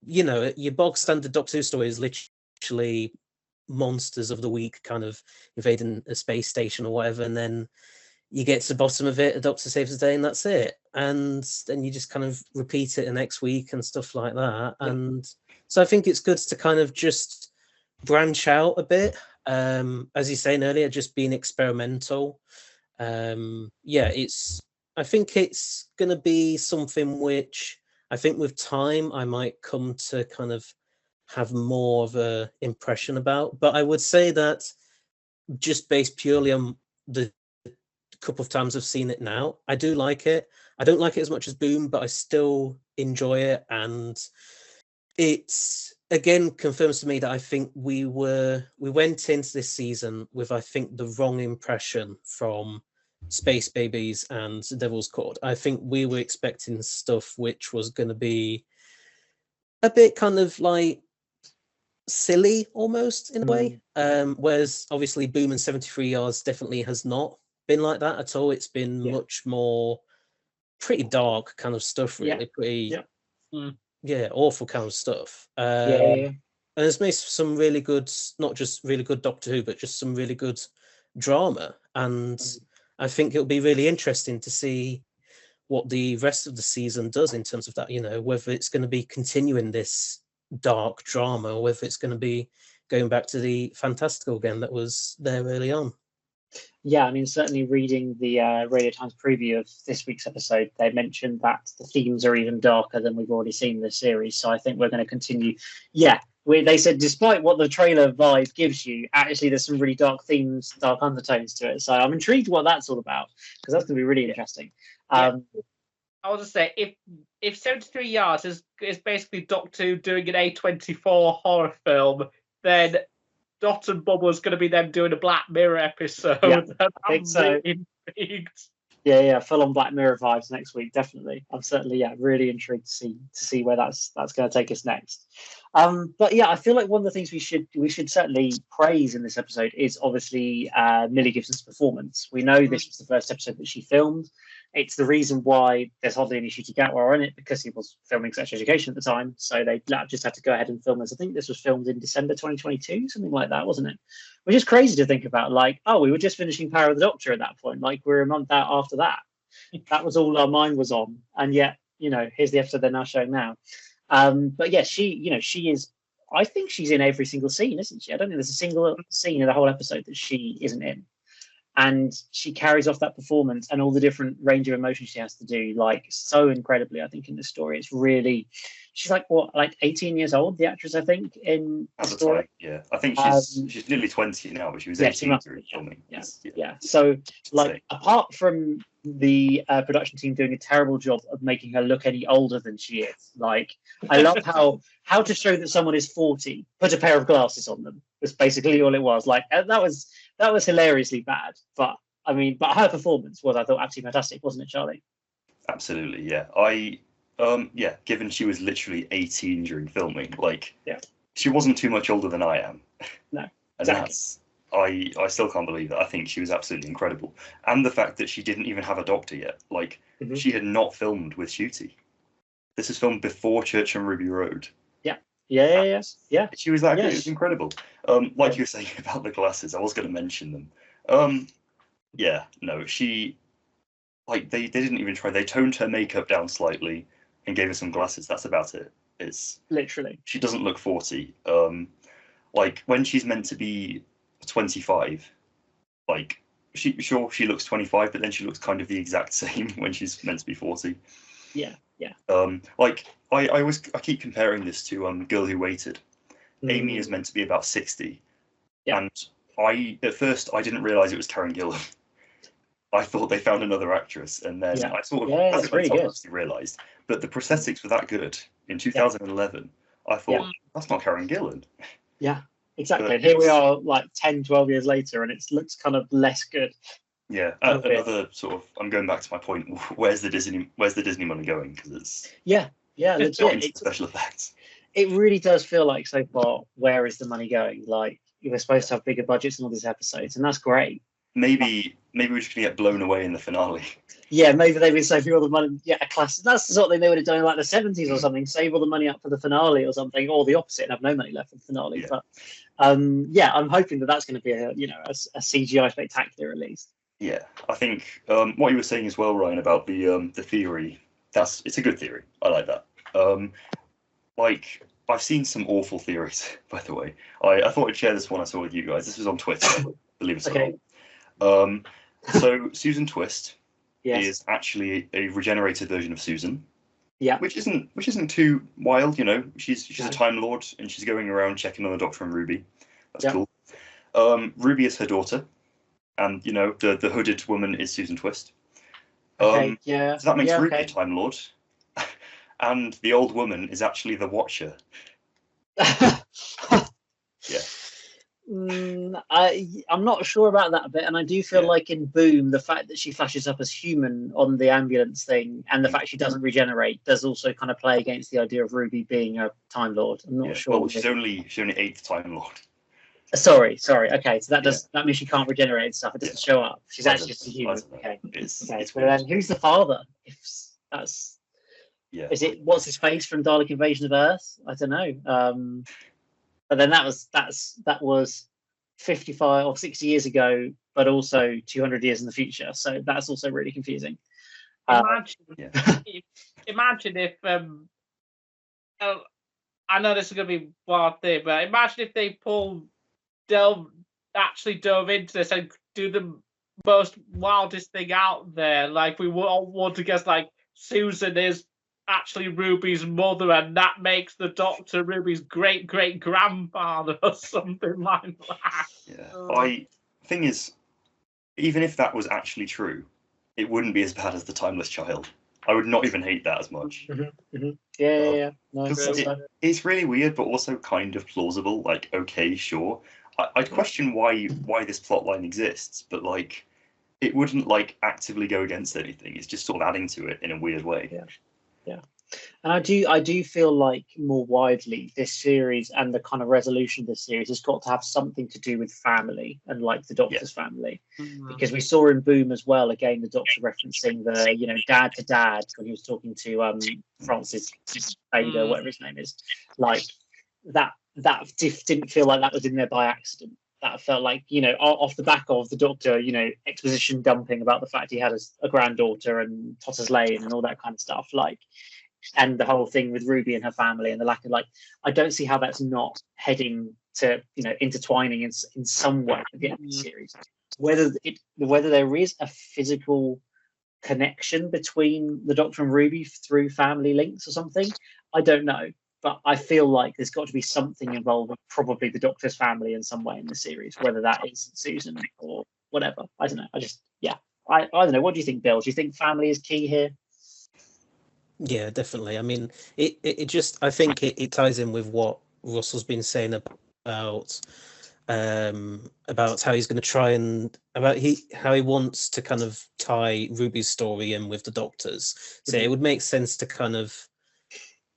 your bog standard Doctor Who story is literally monsters of the week kind of invading a space station or whatever, and then you get to the bottom of it, the Doctor saves the day, and that's it. And then you just kind of repeat it the next week and stuff like that. And so I think it's good to kind of just branch out a bit. As you were saying earlier, just being experimental. I think it's going to be something which I think with time I might come to kind of have more of a impression about. But I would say that just based purely on the couple of times I've seen it now, I do like it. I don't like it as much as Boom, but I still enjoy it. And it's, again, confirms to me that I think we went into this season with, I think, the wrong impression from Space Babies and Devil's Court. I think we were expecting stuff which was going to be a bit kind of like silly almost in a way, whereas obviously Boom and 73 Yards definitely has not been like that at all. It's been much more pretty dark kind of stuff, really. Pretty awful kind of stuff. And it's made some really good, not just really good Doctor Who, but just some really good drama. And I think it'll be really interesting to see what the rest of the season does in terms of that, whether it's going to be continuing this dark drama or whether it's going to be going back to the fantastical again that was there early on. Yeah, I mean, certainly reading the Radio Times preview of this week's episode, they mentioned that the themes are even darker than we've already seen in the series. So I think we're going to continue. Yeah, they said despite what the trailer vibe gives you, actually there's some really dark themes, dark undertones to it. So I'm intrigued what that's all about, because that's going to be really interesting. I'll just say, if 73 Yards is basically Doctor Who doing an A24 horror film, then Dot and Bubble's going to be them doing a Black Mirror episode. Yeah, I think so. Really intrigued. Yeah, full on Black Mirror vibes next week, definitely. I'm certainly, really intrigued to see where that's going to take us next. But yeah, I feel like one of the things we should certainly praise in this episode is obviously Millie Gibson's performance. We know this was the first episode that she filmed. It's the reason why there's hardly any shooting Gatwa in it, because he was filming Sex Education at the time. So they just had to go ahead and film this. I think this was filmed in December 2022, something like that, wasn't it? Which is crazy to think about. Like, oh, we were just finishing Power of the Doctor at that point. Like, we're a month out after that. That was all our mind was on. And yet, here's the episode they're now showing now. But yeah, she is, I think she's in every single scene, isn't she? I don't think there's a single scene in the whole episode that she isn't in. and she carries off that performance and all the different range of emotions she has to do, like, so incredibly. I think in this story, it's really, she's like, what, like 18 years old, the actress, I think, in the story. Time, yeah. I think she's nearly 20 now, but she was 18 during filming. Yeah. So, like, apart from the production team doing a terrible job of making her look any older than she is, like, I love how to show that someone is 40, put a pair of glasses on them. Was basically all it was. Like, that was hilariously bad, but I mean, but her performance was, I thought, absolutely fantastic, wasn't it, Charlie? Absolutely, yeah. Given she was literally 18 during filming, like, she wasn't too much older than I am. No, and that's, I still can't believe that. I think she was absolutely incredible, and the fact that she didn't even have a doctor yet. Like, she had not filmed with Shooty. This is filmed before Church on Ruby Road. Yeah. She was that good. It was incredible. Like you were saying about the glasses, I was going to mention them. She, like, they didn't even try. They toned her makeup down slightly and gave her some glasses. That's about it. It's literally, she doesn't look 40. Like, when she's meant to be 25, like, she looks 25, but then she looks kind of the exact same when she's meant to be 40. Yeah. Like, I keep comparing this to Girl Who Waited. Amy is meant to be about 60, and at first I didn't realize it was Karen Gillan. I thought they found another actress, and then I sort of that's when I realized. But the prosthetics were that good in 2011. I thought, that's not Karen Gillan. Yeah, exactly. And here we are, like 10, 12 years later, and it looks kind of less good. Yeah, another sort of. I'm going back to my point. Where's the Disney money going? Because it's legit. Special effects. It really does feel like, so far, where is the money going? Like, you were supposed to have bigger budgets in all these episodes, and that's great. Maybe we're just gonna get blown away in the finale. Yeah, maybe they've been saving all the money. Yeah, a class. That's the sort of thing they would have done in like the 70s or something. Save all the money up for the finale or something, or the opposite, and have no money left for the finale. Yeah. But I'm hoping that that's going to be a CGI spectacular at least. Yeah, I think what you were saying as well, Ryan, about the theory. It's a good theory. I like that. Like, I've seen some awful theories, by the way. I thought I'd share this one I saw with you guys. This was on Twitter, believe it or not. So Susan Twist is actually a regenerated version of Susan. Yeah. Which isn't too wild, you know. She's a Time Lord, and she's going around checking on the Doctor and Ruby. That's cool. Ruby is her daughter, and you know the hooded woman is Susan Twist. So that makes Ruby a Time Lord. And the old woman is actually the Watcher. I'm not sure about that bit, and I do feel like in Boom, the fact that she flashes up as human on the ambulance thing, and the fact she doesn't regenerate, does also kind of play against the idea of Ruby being a Time Lord. I'm not sure. Well, she's only 8th Time Lord. Sorry. Okay, so that means she can't regenerate and stuff. It doesn't show up. She's actually just a human. Okay. But then who's the father? If that's is it what's his face from Dalek Invasion of Earth? I don't know. But then that was 55 or 60 years ago, but also 200 years in the future. So that's also really confusing. Imagine if I know this is going to be wild thing, but imagine if they actually dove into this and do the most wildest thing out there. Like, we all want to guess, like, Susan is actually Ruby's mother, and that makes the Doctor Ruby's great-great-grandfather or something like that. Thing is, even if that was actually true, it wouldn't be as bad as the Timeless Child. I would not even hate that as much. Yeah. No, it's really weird, but also kind of plausible. Like, okay, sure. I'd question why this plotline exists, but like, it wouldn't like actively go against anything. It's just sort of adding to it in a weird way. Yeah. And I do feel like more widely this series and the kind of resolution of this series has got to have something to do with family and like the Doctor's family, because we saw in Boom as well, again, the Doctor referencing the dad to dad when he was talking to Francis Bader, whatever his name is, like that didn't feel like that was in there by accident. That felt like, off the back of the Doctor, exposition dumping about the fact he had a granddaughter and Totter's Lane and all that kind of stuff, like, and the whole thing with Ruby and her family and the lack of, like, I don't see how that's not heading to intertwining in some way at the end of the series. Whether there is a physical connection between the Doctor and Ruby through family links or something, I don't know. But I feel like there's got to be something involving probably the Doctor's family in some way in the series, whether that is Susan or whatever. I don't know. I don't know. What do you think, Bill? Do you think family is key here? Yeah, definitely. I mean, it just, I think it ties in with what Russell's been saying about how he's going to try and how he wants to kind of tie Ruby's story in with the Doctor's. So it would make sense to kind of,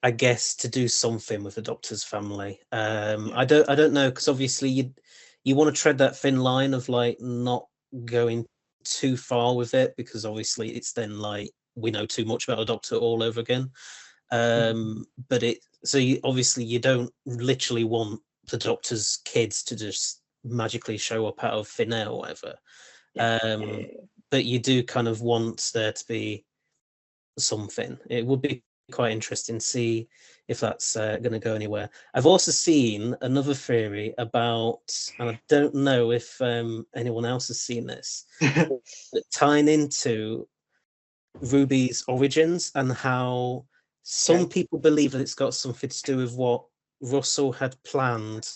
I guess, to do something with the Doctor's family. I don't know, because obviously you want to tread that thin line of like not going too far with it, because obviously it's then like we know too much about a Doctor all over again. But you don't literally want the Doctor's kids to just magically show up out of thin air or whatever. But you do kind of want there to be something. It would be quite interesting to see if that's going to go anywhere. I've also seen another theory about, and I don't know if anyone else has seen this, tying into Ruby's origins and how some people believe that it's got something to do with what Russell had planned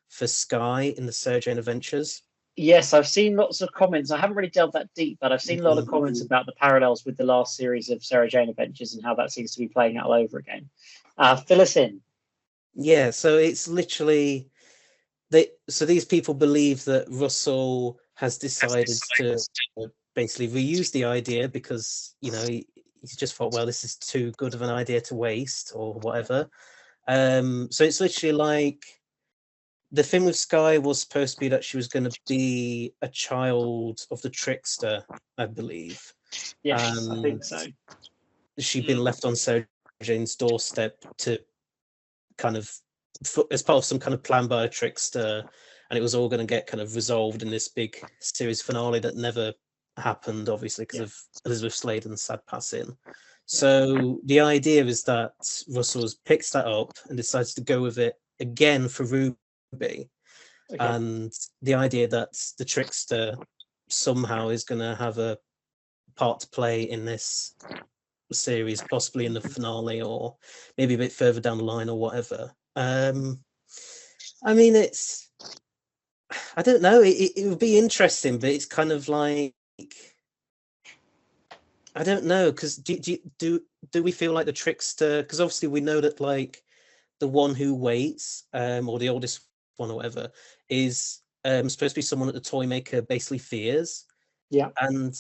for Skye in the Sarah Jane Adventures. Yes, I've seen lots of comments. I haven't really delved that deep, but I've seen a lot of comments about the parallels with the last series of Sarah Jane Adventures and how that seems to be playing out all over again. Fill us in. Yeah, so it's literally these people believe that Russell has decided to basically reuse the idea because he's just thought, well, this is too good of an idea to waste or whatever. So it's literally like the thing with Skye was supposed to be that she was going to be a child of the trickster, I believe. Yes, I think so. She'd been left on Sarah Jane's doorstep to kind of, as part of some kind of plan by a trickster, and it was all going to get kind of resolved in this big series finale that never happened, obviously, because of Elizabeth Sladen's sad passing. So the idea is that Russell picks that up and decides to go with it again for Ruby. And the idea that the trickster somehow is going to have a part to play in this series, possibly in the finale or maybe a bit further down the line or whatever. I mean, I don't know, it would be interesting, but it's kind of like, I don't know, because do we feel like the trickster, because obviously we know that like the one who waits, or the oldest one or whatever, is supposed to be someone that the toy maker basically fears. Yeah. And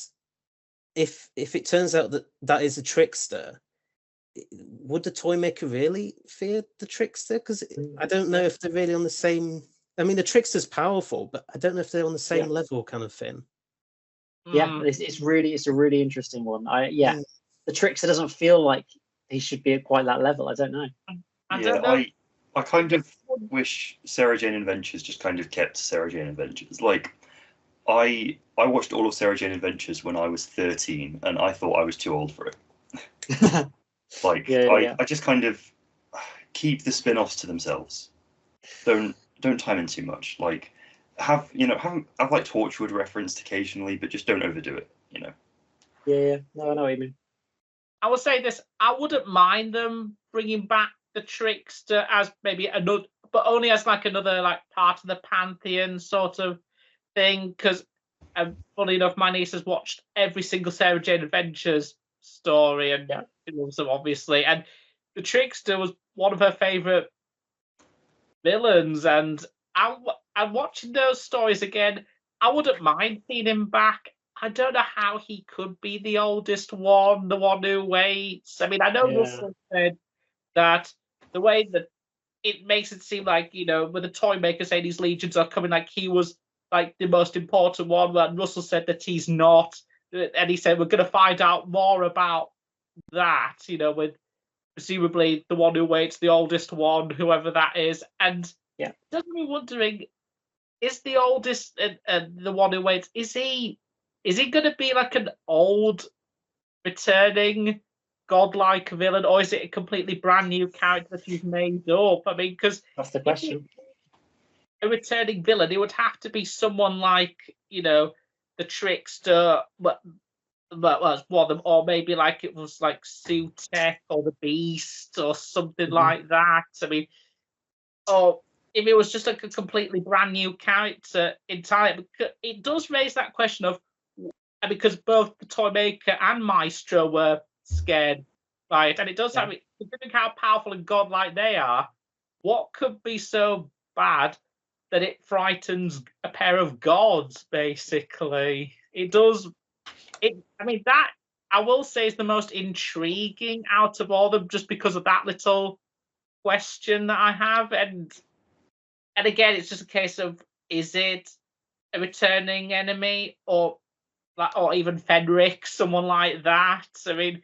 if it turns out that is a trickster, would the toy maker really fear the trickster? Because I don't know if they're really on the same. I mean, the trickster's powerful, but I don't know if they're on the same level, kind of thing. Yeah, it's a really interesting one. The trickster doesn't feel like he should be at quite that level. I don't know. I kind of wish Sarah Jane Adventures just kind of kept Sarah Jane Adventures. Like, I watched all of Sarah Jane Adventures when I was 13, and I thought I was too old for it. I just kind of keep the spin-offs to themselves. Don't time in too much. Like, have like Torchwood referenced occasionally, but just don't overdo it. Yeah. No, I know what you mean. I will say this: I wouldn't mind them bringing back the trickster as maybe another, but only as like another like part of the pantheon sort of thing. Because, funny enough, my niece has watched every single Sarah Jane Adventures story and she loves them, obviously. And the trickster was one of her favourite villains. And I'm watching those stories again. I wouldn't mind seeing him back. I don't know how he could be the oldest one, the one who waits. I mean, I know Russell said that the way that it makes it seem like, with the toy maker saying his legions are coming, like he was like the most important one, and Russell said that he's not. And he said, we're going to find out more about that, with presumably the one who waits, the oldest one, whoever that is. And does me wondering, is the oldest and the one who waits, is he going to be like an old returning godlike villain, or is it a completely brand new character that you've made up? I mean, because that's the question. a returning villain, it would have to be someone like, the Trickster, but was one of them, or maybe like it was like Sutek or the Beast or something like that. I mean, or if it was just like a completely brand new character entirely, it does raise that question of, because both the Toymaker and Maestro were scared by it, and it does have it, considering how powerful and godlike they are, what could be so bad that it frightens a pair of gods, basically? It does. I mean, that, I will say, is the most intriguing out of all of them, just because of that little question that I have. And again, it's just a case of, is it a returning enemy, or even Fenric, someone like that? I mean,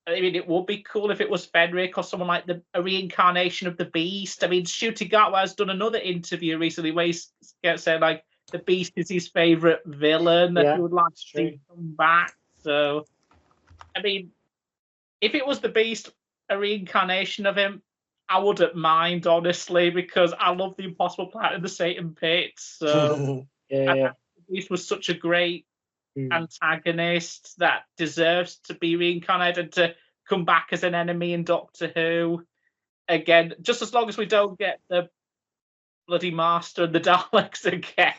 it would be cool if it was Fenric or someone like a reincarnation of the Beast. I mean, Ncuti Gatwa has done another interview recently where he's saying like the Beast is his favourite villain that he would like to see come back. So, I mean, if it was the Beast, a reincarnation of him, I wouldn't mind, honestly, because I love the Impossible Planet and the Satan Pit. So, the Beast was such a great antagonist that deserves to be reincarnated and to come back as an enemy in Doctor Who again, just as long as we don't get the bloody Master and the Daleks again.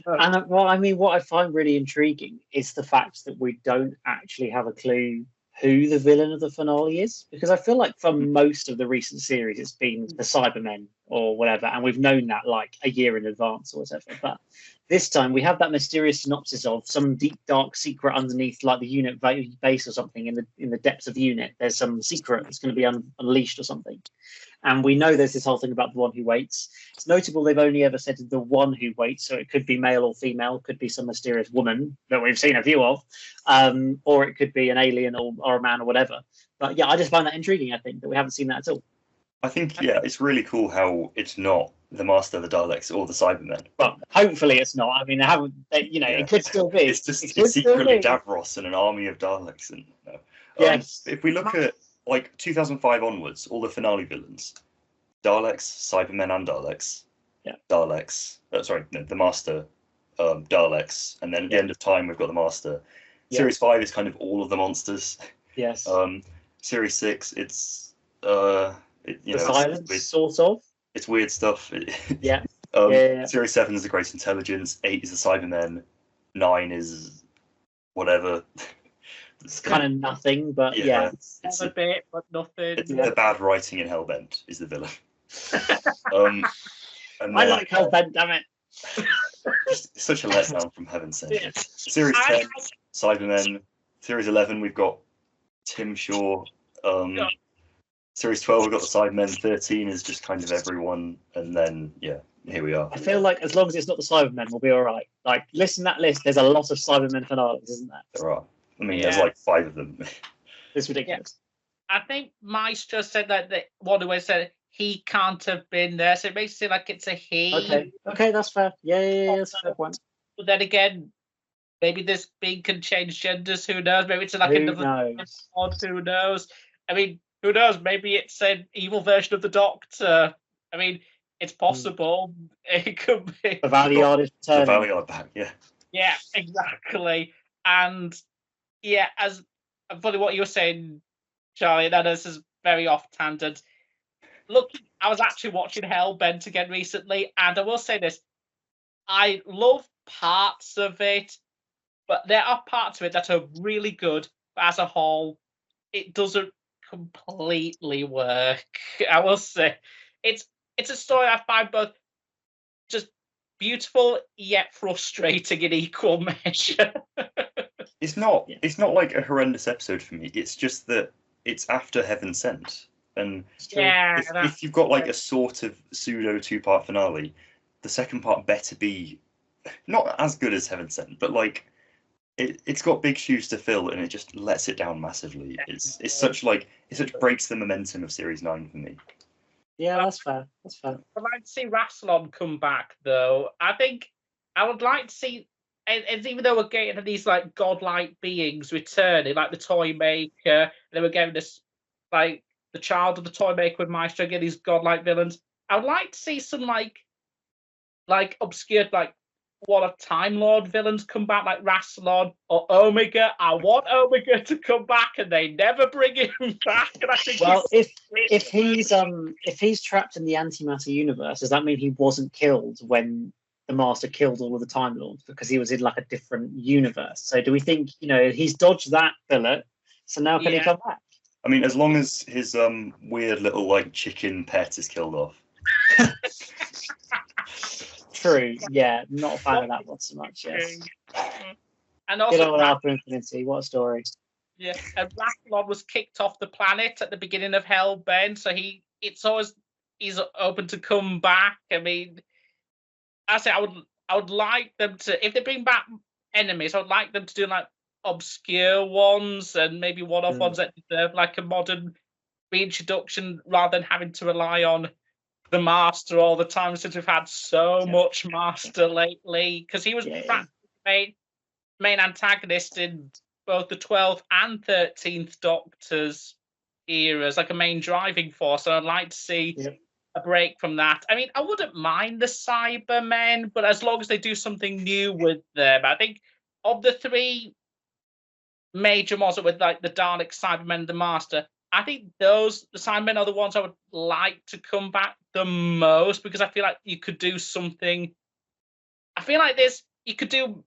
And what I find really intriguing is the fact that we don't actually have a clue who the villain of the finale is, because I feel like for most of the recent series it's been the Cybermen or whatever, and we've known that like a year in advance or whatever. But this time we have that mysterious synopsis of some deep dark secret underneath, like the unit base or something, in the depths of unit. There's some secret that's going to be unleashed or something, and we know there's this whole thing about the one who waits. It's notable they've only ever said the one who waits, so it could be male or female, could be some mysterious woman that we've seen a few of, or it could be an alien or a man or whatever. But yeah, I just find that intriguing. I think that we haven't seen that at all. I think, it's really cool how it's not the Master of the Daleks or the Cybermen. Well, hopefully it's not. I mean, they haven't. It could still be. It's secretly Davros and an army of Daleks. And yes. If we look at like 2005 onwards, all the finale villains, Daleks, Cybermen, and Daleks. Yeah. Daleks. The Master, Daleks, and then at the end of time we've got the Master. Yeah. Series 5 is kind of all of the monsters. Yes. Series 6, it's silence, sort of. It's weird stuff. Yeah. Series 7 is the Great Intelligence. 8 is the Cybermen. 9 is whatever. It's kind of nothing, but yeah. It's a bit, but nothing. The bad writing in Hellbent is the villain. I like Hellbent, damn it. It's such a letdown from heaven's sent. Yeah. Series 10, Cybermen. Series 11, we've got Tim Shaw. Series 12, we've got the Cybermen. 13 is just kind of everyone. And then, here we are. I feel like as long as it's not the Cybermen, we'll be all right. Like, listen to that list. There's a lot of Cybermen finales, isn't there? There are. I mean, there's like 5 of them. It's ridiculous. Yeah. I think Maestro said that one of the said he can't have been there, so it makes it seem like it's a he. Okay, that's fair. Yeah, that's a fair point. But then again, maybe this being can change genders. Who knows? Maybe it's like another pod. Who knows? I mean, who knows? Maybe it's an evil version of the Doctor. I mean, it's possible. It could be. The Valiard is returning. The Valiard back, yeah. Yeah, exactly. And as funny what you were saying, Charlie, and this is very off tangent. Look, I was actually watching Hellbent again recently, and I will say this: I love parts of it, but there are parts of it that are really good. But as a whole, it doesn't completely work. I will say, it's a story I find both just beautiful yet frustrating in equal measure. It's not like a horrendous episode for me. It's just that it's after Heaven Sent. And if you've got like a sort of pseudo 2-part finale, the second part better be not as good as Heaven Sent, but like it's got big shoes to fill, and it just lets it down massively. It such breaks the momentum of Series 9 for me. Yeah, that's fair. I'd like to see Rassilon come back, though. I think I would like to see, and even though we're getting these like godlike beings returning, like the Toymaker, and then we're getting this like the child of the Toymaker with Maestro, getting these godlike villains. I would like to see some like like obscured, like what a Time Lord villains come back, like Rassilon or Omega. I want Omega to come back, and they never bring him back. And I think Well, if he's trapped in the antimatter universe, does that mean he wasn't killed when the Master killed all of the Time Lords because he was in like a different universe? So do we think he's dodged that bullet? So now can he come back? I mean, as long as his weird little like chicken pet is killed off. True. Yeah, not a fan of that one so much. Yes. And also, Get on with Alpha Infinity. What a story. Yeah, and Rassilon was kicked off the planet at the beginning of Hellbent, so he's open to come back. I mean, I would like them to, if they bring back enemies, I would like them to do like obscure ones and maybe one-off ones that deserve like a modern reintroduction rather than having to rely on the Master all the time, since we've had so much Master lately, because he was practically main antagonist in both the 12th and 13th Doctor's eras, like a main driving force. And I'd like to see a break from that. I mean, I wouldn't mind the Cybermen, but as long as they do something new with them. I think of the three major models with like the Dalek, Cybermen, and the Master, I think the Cybermen are the ones I would like to come back the most, because I feel like you could do something. I feel like you could do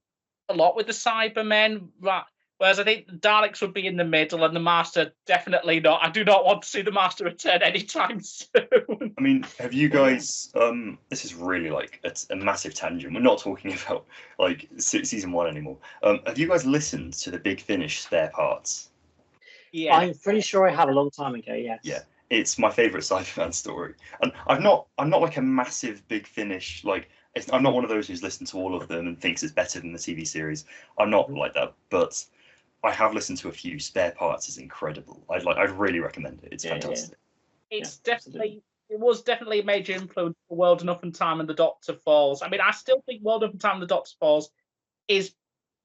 a lot with the Cybermen, right? Whereas I think the Daleks would be in the middle and the Master definitely not. I do not want to see the Master return anytime soon. I mean, have you guys, this is really like a massive tangent. We're not talking about like season 1 anymore. Have you guys listened to the Big Finish spare parts? Yeah. I'm pretty sure I have a long time ago, yes. Yeah. It's my favourite Cyberman story. And I'm not like a massive Big Finish, like, I'm not one of those who's listened to all of them and thinks it's better than the TV series. I'm not like that, but I have listened to a few. Spare Parts is incredible. I'd really recommend it. It's fantastic. It's definitely, it was definitely a major influence for World Enough and Time and the Doctor Falls. I mean, I still think World Enough and Time and the Doctor Falls is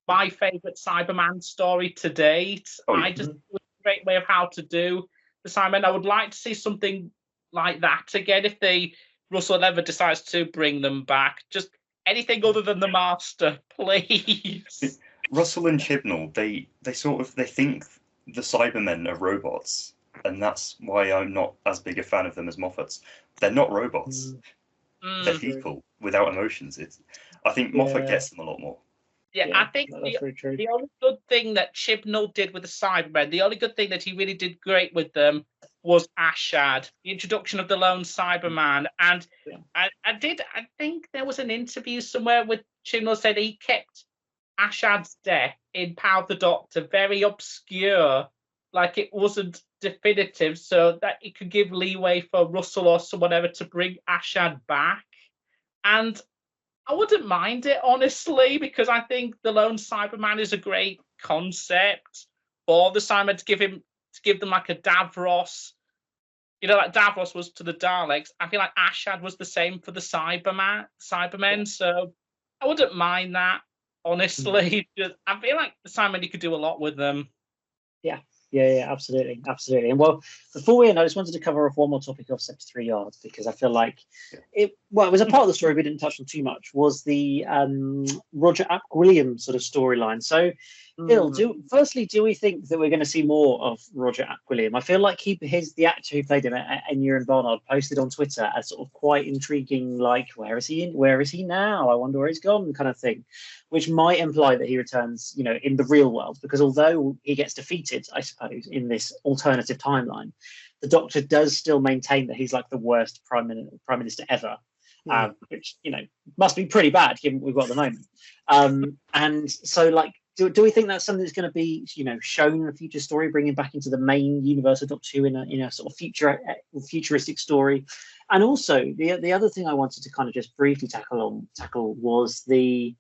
my favourite Cyberman story to date. I just, it was a great way of how to do the Cybermen. I would like to see something like that again if Russell ever decides to bring them back. Just anything other than the Master, please. Russell and Chibnall, they think the Cybermen are robots, and that's why I'm not as big a fan of them as Moffat's. They're not robots. They're people without emotions. I think Moffat gets them a lot more. Yeah, I think the only good thing that Chibnall did with the Cybermen, the only good thing that he really did great with them was Ashad, the introduction of the lone Cyberman. And I think there was an interview somewhere with Chibnall said he kept Ashad's death in Power of the Doctor very obscure, like it wasn't definitive, so that it could give leeway for Russell or someone ever to bring Ashad back. And I wouldn't mind it, honestly, because I think the lone Cyberman is a great concept for the Cybermen to give them like a Davros. Like Davros was to the Daleks. I feel like Ashad was the same for the Cybermen. So I wouldn't mind that, honestly. I feel like the Cybermen, you could do a lot with them. Yeah, absolutely. And well, before we end, I just wanted to cover off one more topic of 73 yards, because I feel like it was a part of the story we didn't touch on too much, was the Roger Ap Williams sort of storyline. So, Bill, do we think that we're going to see more of Roger Ap Williams? I feel like the actor who played him, Enuran Barnard, posted on Twitter as sort of quite intriguing, like, where is he now? I wonder where he's gone, kind of thing, which might imply that he returns, in the real world, because although he gets defeated, I suppose, in this alternative timeline, the Doctor does still maintain that he's like the worst prime minister ever, which must be pretty bad given what we've got at the moment. And so, like, do we think that's something that's going to be shown in a future story, bringing back into the main universe of Doctor Who in a sort of futuristic story? And also the other thing I wanted to kind of just briefly tackle was a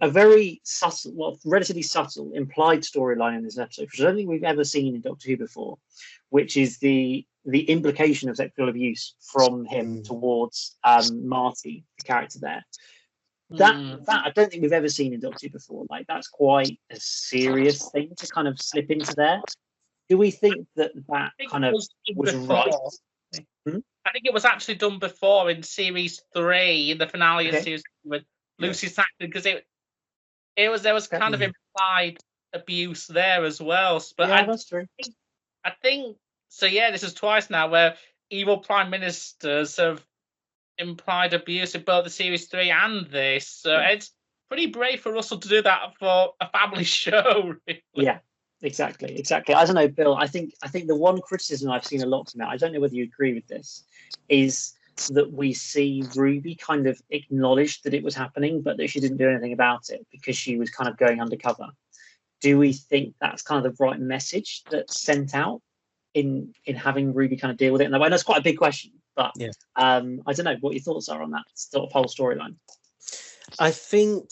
very subtle, relatively subtle implied storyline in this episode, which I don't think we've ever seen in Doctor Who before, which is the implication of sexual abuse from him towards Marty, the character there. That I don't think we've ever seen in Doctor Who before. Like, that's quite a serious thing to kind of slip into there. Do we think that kind of was right? I think it was actually done before in series 3, in the finale of Okay. series 3 with Lucy Saxton, because there was kind of implied abuse there as well. But Yeah, that's true. I think so. Yeah, this is twice now where evil prime ministers have implied abuse in both the series 3 and this. So it's pretty brave for Russell to do that for a family show. Really. Yeah, exactly. I don't know, Bill. I think the one criticism I've seen a lot from it, I don't know whether you agree with this, is that we see Ruby kind of acknowledged that it was happening, but that she didn't do anything about it because she was kind of going undercover. Do we think that's kind of the right message that's sent out in having Ruby kind of deal with it? And I know it's quite a big question, but I don't know what your thoughts are on that sort of whole storyline. I think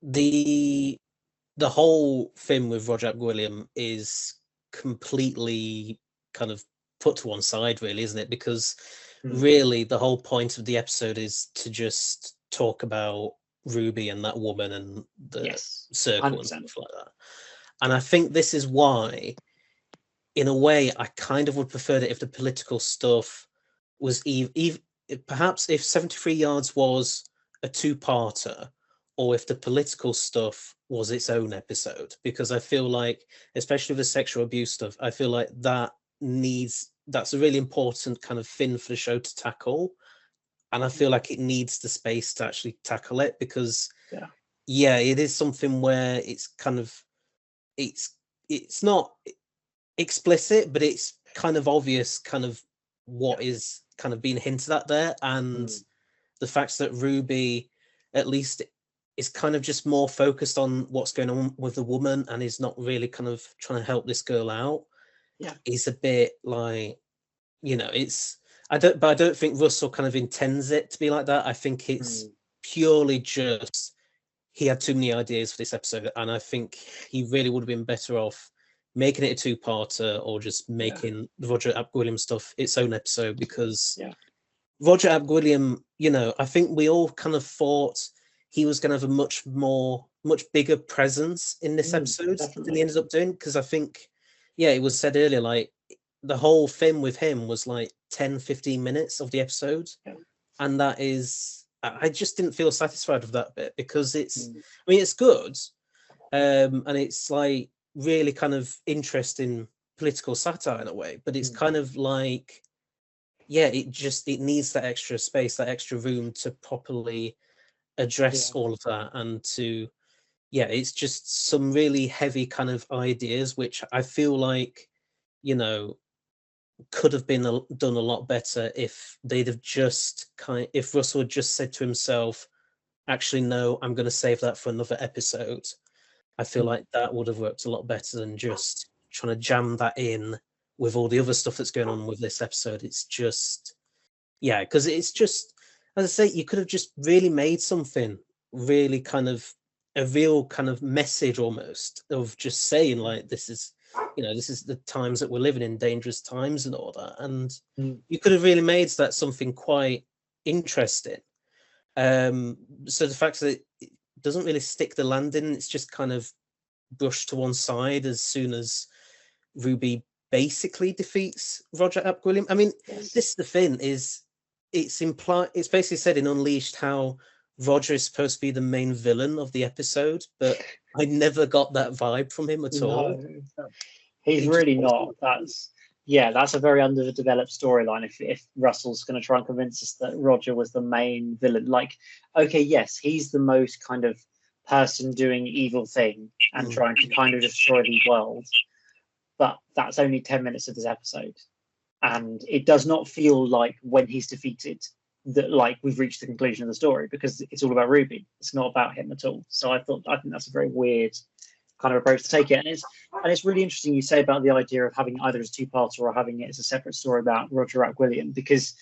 the whole thing with Roger William is completely kind of put to one side, really, isn't it? Because really the whole point of the episode is to just talk about Ruby and that woman and the circle 100%. And stuff like that. And I think this is why, in a way, I kind of would prefer it if the political stuff was perhaps if 73 Yards was a two-parter, or if the political stuff was its own episode, because I feel like, especially with the sexual abuse stuff, I feel like that's a really important kind of thing for the show to tackle. And I feel like it needs the space to actually tackle it, because it is something where it's kind of, it's not explicit, but it's kind of obvious kind of what is kind of being hinted at there. And the fact that Ruby, at least, is kind of just more focused on what's going on with the woman and is not really kind of trying to help this girl out. Is a bit like, I don't think Russell kind of intends it to be like that. I think it's purely just he had too many ideas for this episode, and I think he really would have been better off making it a two-parter or just making the Roger Ap William stuff its own episode, because Roger Ap William, I think we all kind of thought he was going to have a much bigger presence in this episode than he ended up doing, because I think, it was said earlier, like, the whole thing with him was like 10-15 minutes of the episode, and that is, I just didn't feel satisfied with that bit, because it's it's good, and it's like really kind of interesting political satire in a way, but it's kind of like it needs that extra space, that extra room to properly address all of that, and to it's just some really heavy kind of ideas which I feel like could have been done a lot better if they'd have just if Russell had just said to himself, actually no, I'm going to save that for another episode. I feel like that would have worked a lot better than just trying to jam that in with all the other stuff that's going on with this episode. It's just because it's just, as I say, you could have just really made something really kind of a real kind of message almost of just saying like, this is the times that we're living in, dangerous times and all that. And you could have really made that something quite interesting. So the fact that it doesn't really stick the landing, it's just kind of brushed to one side as soon as Ruby basically defeats Roger Ap William. I mean, this is the thing, is it's basically said in Unleashed how Roger is supposed to be the main villain of the episode, but I never got that vibe from him at all. He's really not. That's a very underdeveloped storyline if Russell's going to try and convince us that Roger was the main villain. Like, okay, yes, he's the most kind of person doing evil thing and trying to kind of destroy the world, but that's only 10 minutes of this episode, and it does not feel like when he's defeated that like we've reached the conclusion of the story, because it's all about Ruby. It's not about him at all. So I think that's a very weird kind of approach to take it, and it's really interesting you say about the idea of having either as a two-parter or having it as a separate story about Roger Ap William, because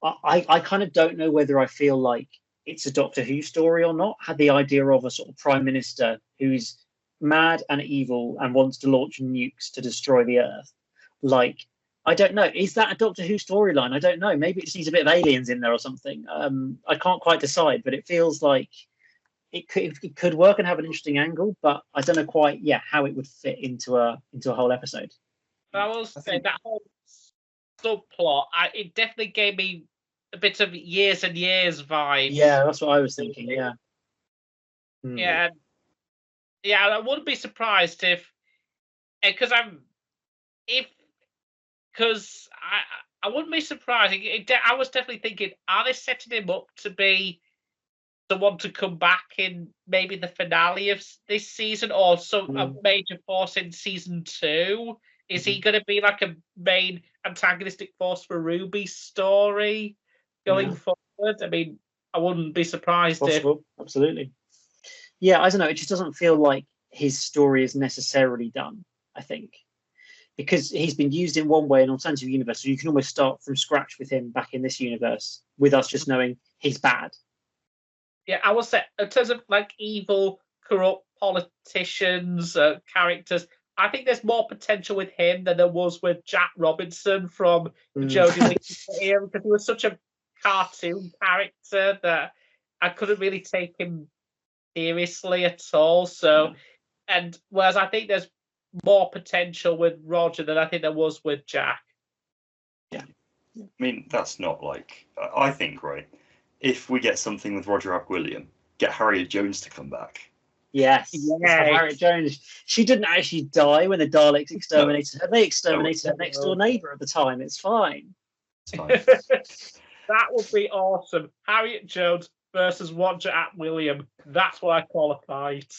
I kind of don't know whether I feel like it's a Doctor Who story or not. Had the idea of a sort of prime minister who's mad and evil and wants to launch nukes to destroy the Earth, like, I don't know. Is that a Doctor Who storyline? I don't know. Maybe it just needs a bit of aliens in there or something. I can't quite decide, but it feels like it could work and have an interesting angle, but I don't know quite how it would fit into a whole episode. I will say that whole subplot, it definitely gave me a bit of Years and Years vibes. Yeah, that's what I was thinking. Yeah. Yeah. Yeah, I wouldn't be surprised if, because I wouldn't be surprised. I was definitely thinking, are they setting him up to be the one to come back in maybe the finale of this season, or some a major force in season 2? Is he going to be like a main antagonistic force for Ruby's story going forward? I mean, I wouldn't be surprised Possible. Absolutely. Yeah, I don't know. It just doesn't feel like his story is necessarily done, I think, because he's been used in one way in alternative universe. So you can almost start from scratch with him back in this universe, with us just knowing he's bad. Yeah, I will say, in terms of like evil, corrupt politicians, characters, I think there's more potential with him than there was with Jack Robinson from Jodie Whittaker, because he was such a cartoon character that I couldn't really take him seriously at all. So, and whereas I think there's more potential with Roger than I think there was with Jack. Yeah. I mean, that's not like, I think, right, if we get something with Roger Ap William, get Harriet Jones to come back. Yes. Harriet Jones. She didn't actually die when the Daleks exterminated her. They exterminated her next door neighbour at the time. It's fine. It's fine. That would be awesome. Harriet Jones versus Roger Ap William. That's what I call a fight.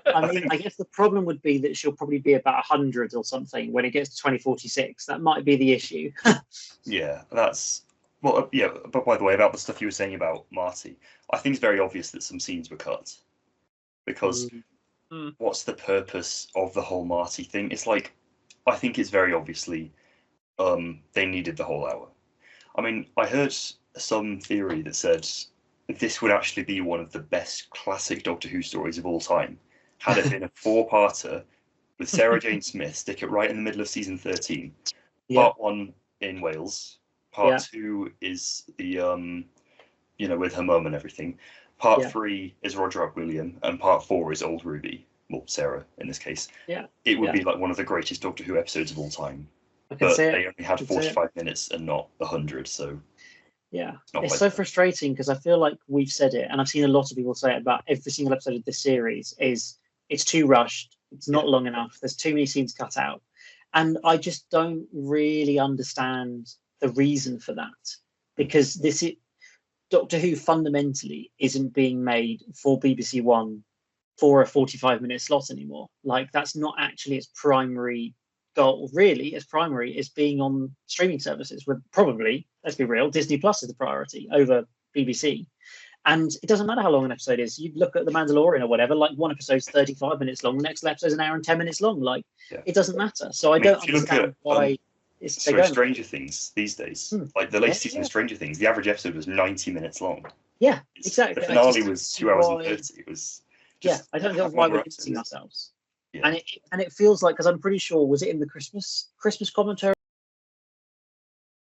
I mean, I guess the problem would be that she'll probably be about 100 or something when it gets to 2046. That might be the issue. Yeah, that's... Well, yeah, but by the way, about the stuff you were saying about Marty, I think it's very obvious that some scenes were cut. Because what's the purpose of the whole Marty thing? It's like, I think it's very obviously they needed the whole hour. I mean, I heard some theory that said this would actually be one of the best classic Doctor Who stories of all time. Had it been a 4-parter with Sarah Jane Smith, stick it right in the middle of season 13. Part 1 in Wales. Part 2 is the, with her mum and everything. Part 3 is Roger Ap William, and part 4 is Old Ruby, well, Sarah in this case. Yeah. It would be like one of the greatest Doctor Who episodes of all time. But they only had 45 minutes and not 100, so... Yeah, it's so frustrating because I feel like we've said it, and I've seen a lot of people say it about every single episode of this series, is it's too rushed, it's not long enough, there's too many scenes cut out. And I just don't really understand the reason for that, because Doctor Who fundamentally isn't being made for BBC One for a 45-minute slot anymore. Like, that's not actually its primary goal, really. Its primary is being on streaming services, where probably, let's be real, Disney Plus is the priority over BBC. And it doesn't matter how long an episode is. You look at The Mandalorian or whatever, like one episode's 35 minutes long, the next episode's an hour and 10 minutes long. Like, it doesn't matter. So I don't understand why... Stranger Things these days, like the latest season of Stranger Things, the average episode was 90 minutes long. Yeah, exactly. The finale was 2 hours and 30. It was just, I don't know why we're limiting ourselves. Yeah. And it feels like, because I'm pretty sure, was it in the Christmas commentary?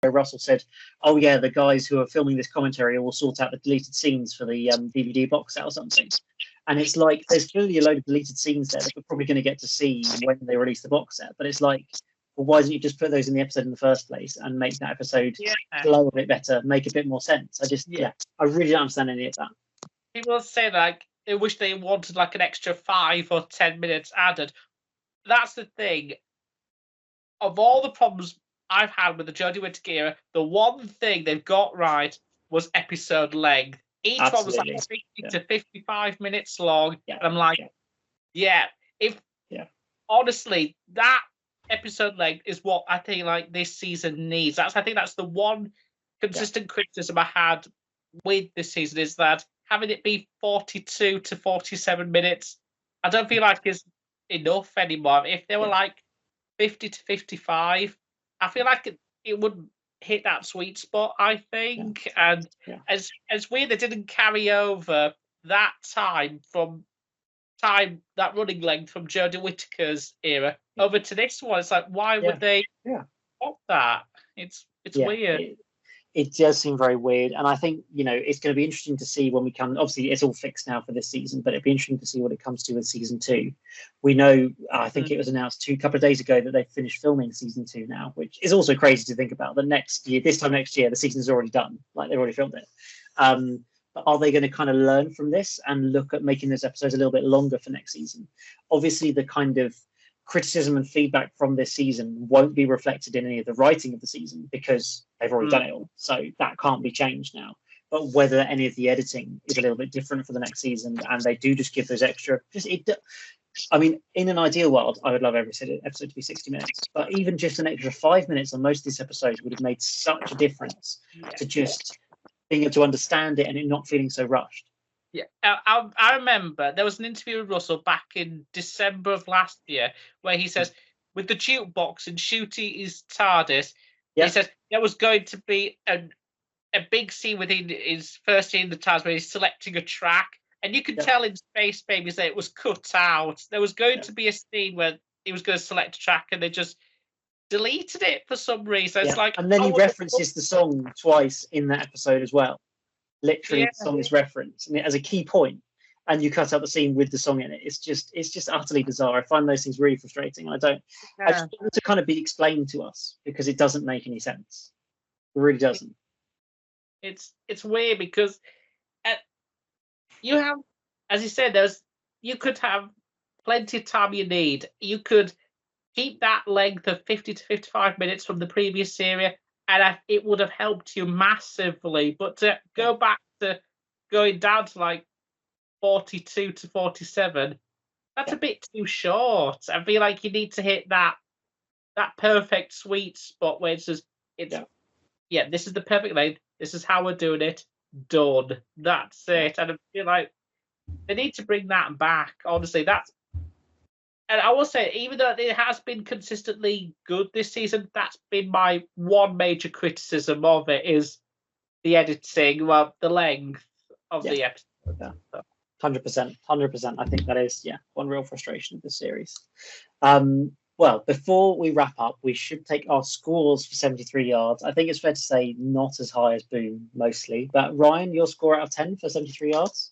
Russell said, "Oh yeah, the guys who are filming this commentary will sort out the deleted scenes for the DVD box set or something." And it's like, there's clearly a load of deleted scenes there that we're probably going to get to see when they release the box set. But it's like, well, why didn't you just put those in the episode in the first place and make that episode flow a bit better, make a bit more sense? I really don't understand any of that. People say like they wish they wanted like an extra 5 or 10 minutes added. That's the thing. Of all the problems I've had with the Jodie Whittaker era, the one thing they've got right was episode length. Each one was like 50 to 55 minutes long. And I'm like, honestly, that episode length is what I think like this season needs. I think that's the one consistent criticism I had with this season, is that having it be 42 to 47 minutes, I don't feel like is enough anymore. If they were like 50 to 55, I feel like it would hit that sweet spot, I think. And as weird, they didn't carry over that that running length from Jodie Whittaker's era over to this one. It's like, why would they want that? It's weird. it does seem very weird. And I think, it's going to be interesting to see when we come. Obviously, it's all fixed now for this season, but it'd be interesting to see what it comes to with season 2. We know, I think it was announced a couple of days ago that they've finished filming season 2 now, which is also crazy to think about. This time next year, the season's already done. Like, they've already filmed it. But are they going to kind of learn from this and look at making those episodes a little bit longer for next season? Obviously, the kind of criticism and feedback from this season won't be reflected in any of the writing of the season because they've already done it all. So that can't be changed now. But whether any of the editing is a little bit different for the next season and they do just give those extra... I mean, in an ideal world, I would love every episode to be 60 minutes. But even just an extra 5 minutes on most of these episodes would have made such a difference to just being able to understand it and it not feeling so rushed. Yeah, I remember there was an interview with Russell back in December of last year where he says, with the jukebox and Shooty is TARDIS, he says there was going to be a big scene within his first scene in the TARDIS where he's selecting a track, and you could tell in Space Babies that it was cut out. There was going to be a scene where he was going to select a track and they just deleted it for some reason. It's like, and then he references the song twice in that episode as well. Literally, the song is referenced and as a key point, and you cut out the scene with the song in it. It's just utterly bizarre. I find those things really frustrating. I just want it to kind of be explained to us because it doesn't make any sense. It really doesn't. It's weird because you have, as you said, you could have plenty of time you need. You could keep that length of 50 to 55 minutes from the previous series, and it would have helped you massively. But to go back to going down to like 42 to 47, that's a bit too short. I feel like you need to hit that perfect sweet spot where it's just, this is the perfect length. This is how we're doing it. Done. That's it. And I feel like they need to bring that back. Honestly, and I will say, even though it has been consistently good this season, that's been my one major criticism of it is the editing, the length of the episode. 100%. I think that is, one real frustration of the series. Well, before we wrap up, we should take our scores for 73 yards. I think it's fair to say not as high as Boom, mostly. But Ryan, your score out of 10 for 73 yards?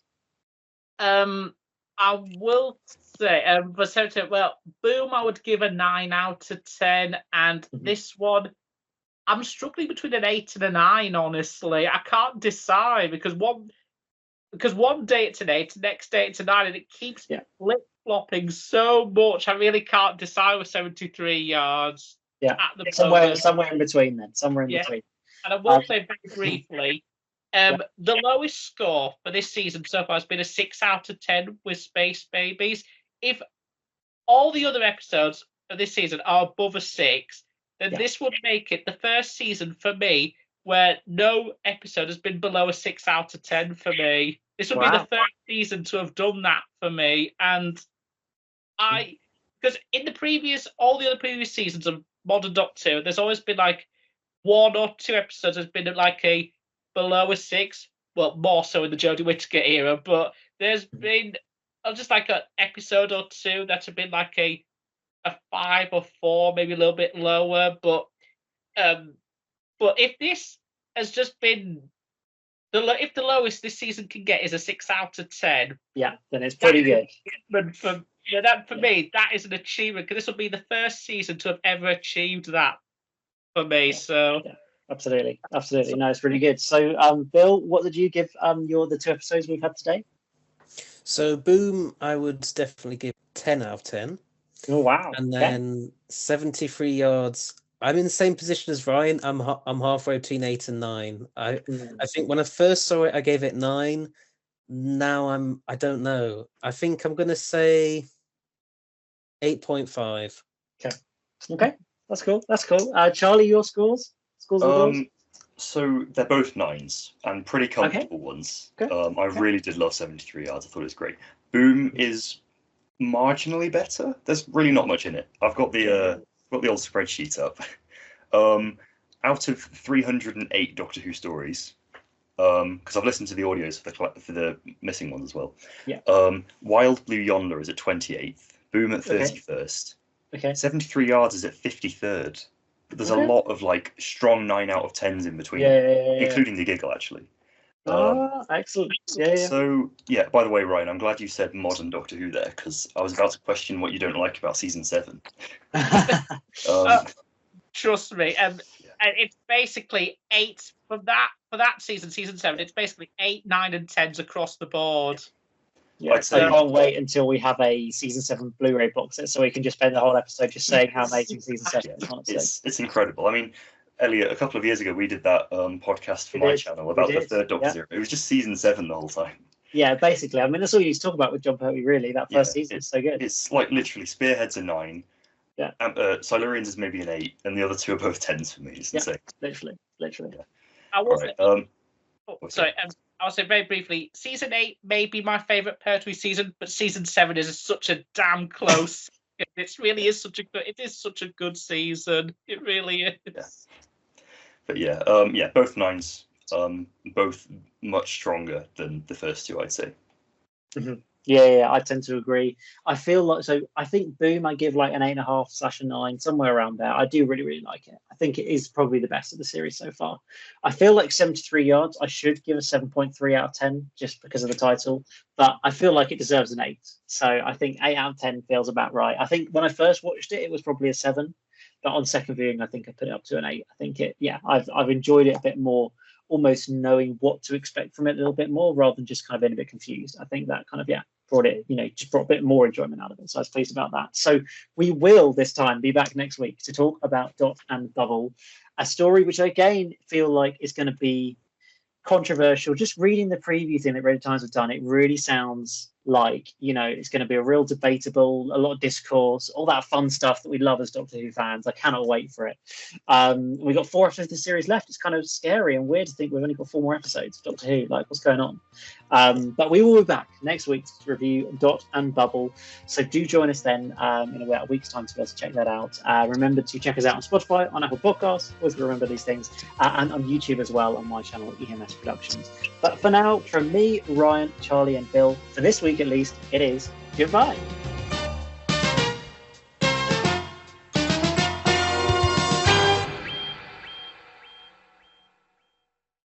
I will say, for 73, Boom, I would give a 9 out of 10. And this one, I'm struggling between an 8 and a 9, honestly. I can't decide because one day it's an 8, next day it's a 9, and it keeps flip-flopping so much. I really can't decide with 73 yards. Yeah, somewhere in between then. Somewhere in between. And I will say very briefly, the lowest score for this season so far has been a 6 out of 10 with Space Babies. If all the other episodes of this season are above a 6, then this would make it the first season for me where no episode has been below a 6 out of 10 for me. This would be the first season to have done that for me. And because in all the other previous seasons of Modern Doctor Who, there's always been like 1 or 2 episodes has been like a below a 6. Well, more so in the Jodie Whittaker era, but there's been just like an episode or 2 that have been like a 5 or 4, maybe a little bit lower. But if this has just been if the lowest this season can get is a 6 out of 10, then it's pretty good. For me, that is an achievement because this will be the first season to have ever achieved that for me. So. Absolutely. No, it's really good. So, Bill, what did you give the 2 episodes we've had today? So, Boom, I would definitely give 10 out of 10. Oh, wow. And then 73 yards. I'm in the same position as Ryan. I'm halfway between 8 and 9. I think when I first saw it, I gave it 9. Now I don't know. I think I'm going to say 8.5. Okay. That's cool. Charlie, your scores? So they're both 9s and pretty comfortable ones. I really did love 73 yards. I thought it was great. Boom is marginally better. There's really not much in it. I've got the old spreadsheet up. Out of 308 Doctor Who stories, because I've listened to the audios for the missing ones as well. Wild Blue Yonder is at 28th. Boom at 31st. 73 yards is at 53rd. but there's a lot of like strong 9 out of 10s in between, including the giggle actually. Excellent. Yeah. So yeah. By the way, Ryan, I'm glad you said modern Doctor Who there, because I was about to question what you don't like about season 7. Trust me, and it's basically 8 for that season 7. It's basically 8, 9, and 10s across the board. Yeah, I can't wait until we have a season 7 Blu-ray box set, so we can just spend the whole episode just saying how amazing season 7 is. It's incredible. I mean, Elliot, a couple of years ago we did that podcast for my channel about the third Doctor Zero. It was just season 7 the whole time. Yeah, basically. I mean, that's all you need to talk about with John Pertwee, really. That first season is so good. It's like literally Spearhead's a 9. Yeah. Silurians is maybe an 8, and the other two are both 10s for me. It's insane. Literally. Yeah. I will say, I'll say very briefly, season 8 may be my favourite Pertwee season, but season 7 is such a damn close. It really is such a good season. It really is. Yeah. But both 9s, both much stronger than the first two, I'd say. Mm-hmm. Yeah, I tend to agree. I feel like, so I think Boom I give like an 8.5/9, somewhere around there. I do really, really like it. I think it is probably the best of the series so far. I feel like 73 Yards, I should give a 7.3 out of 10 just because of the title, but I feel like it deserves an 8. So I think 8 out of 10 feels about right. I think when I first watched it, it was probably a 7, but on second viewing, I think I put it up to an 8. I think I've enjoyed it a bit more, almost knowing what to expect from it a little bit more rather than just kind of being a bit confused. I think that kind of, brought a bit more enjoyment out of it. So I was pleased about that. So we will this time be back next week to talk about Dot and Bubble, a story which I again feel like is going to be controversial. Just reading the preview thing that Reddit Times have done, it really sounds like, it's going to be a real debatable, a lot of discourse, all that fun stuff that we love as Doctor Who fans. I cannot wait for it. We've got 4 episodes of the series left. It's kind of scary and weird to think we've only got 4 more episodes of Doctor Who. Like, what's going on? But we will be back next week to review Dot and Bubble. So do join us then in about a week's time to be able to check that out. Remember to check us out on Spotify, on Apple Podcasts. Always remember these things. And on YouTube as well, on my channel, EMS Productions. But for now, from me, Ryan, Charlie, and Bill, for this week at least, it is goodbye.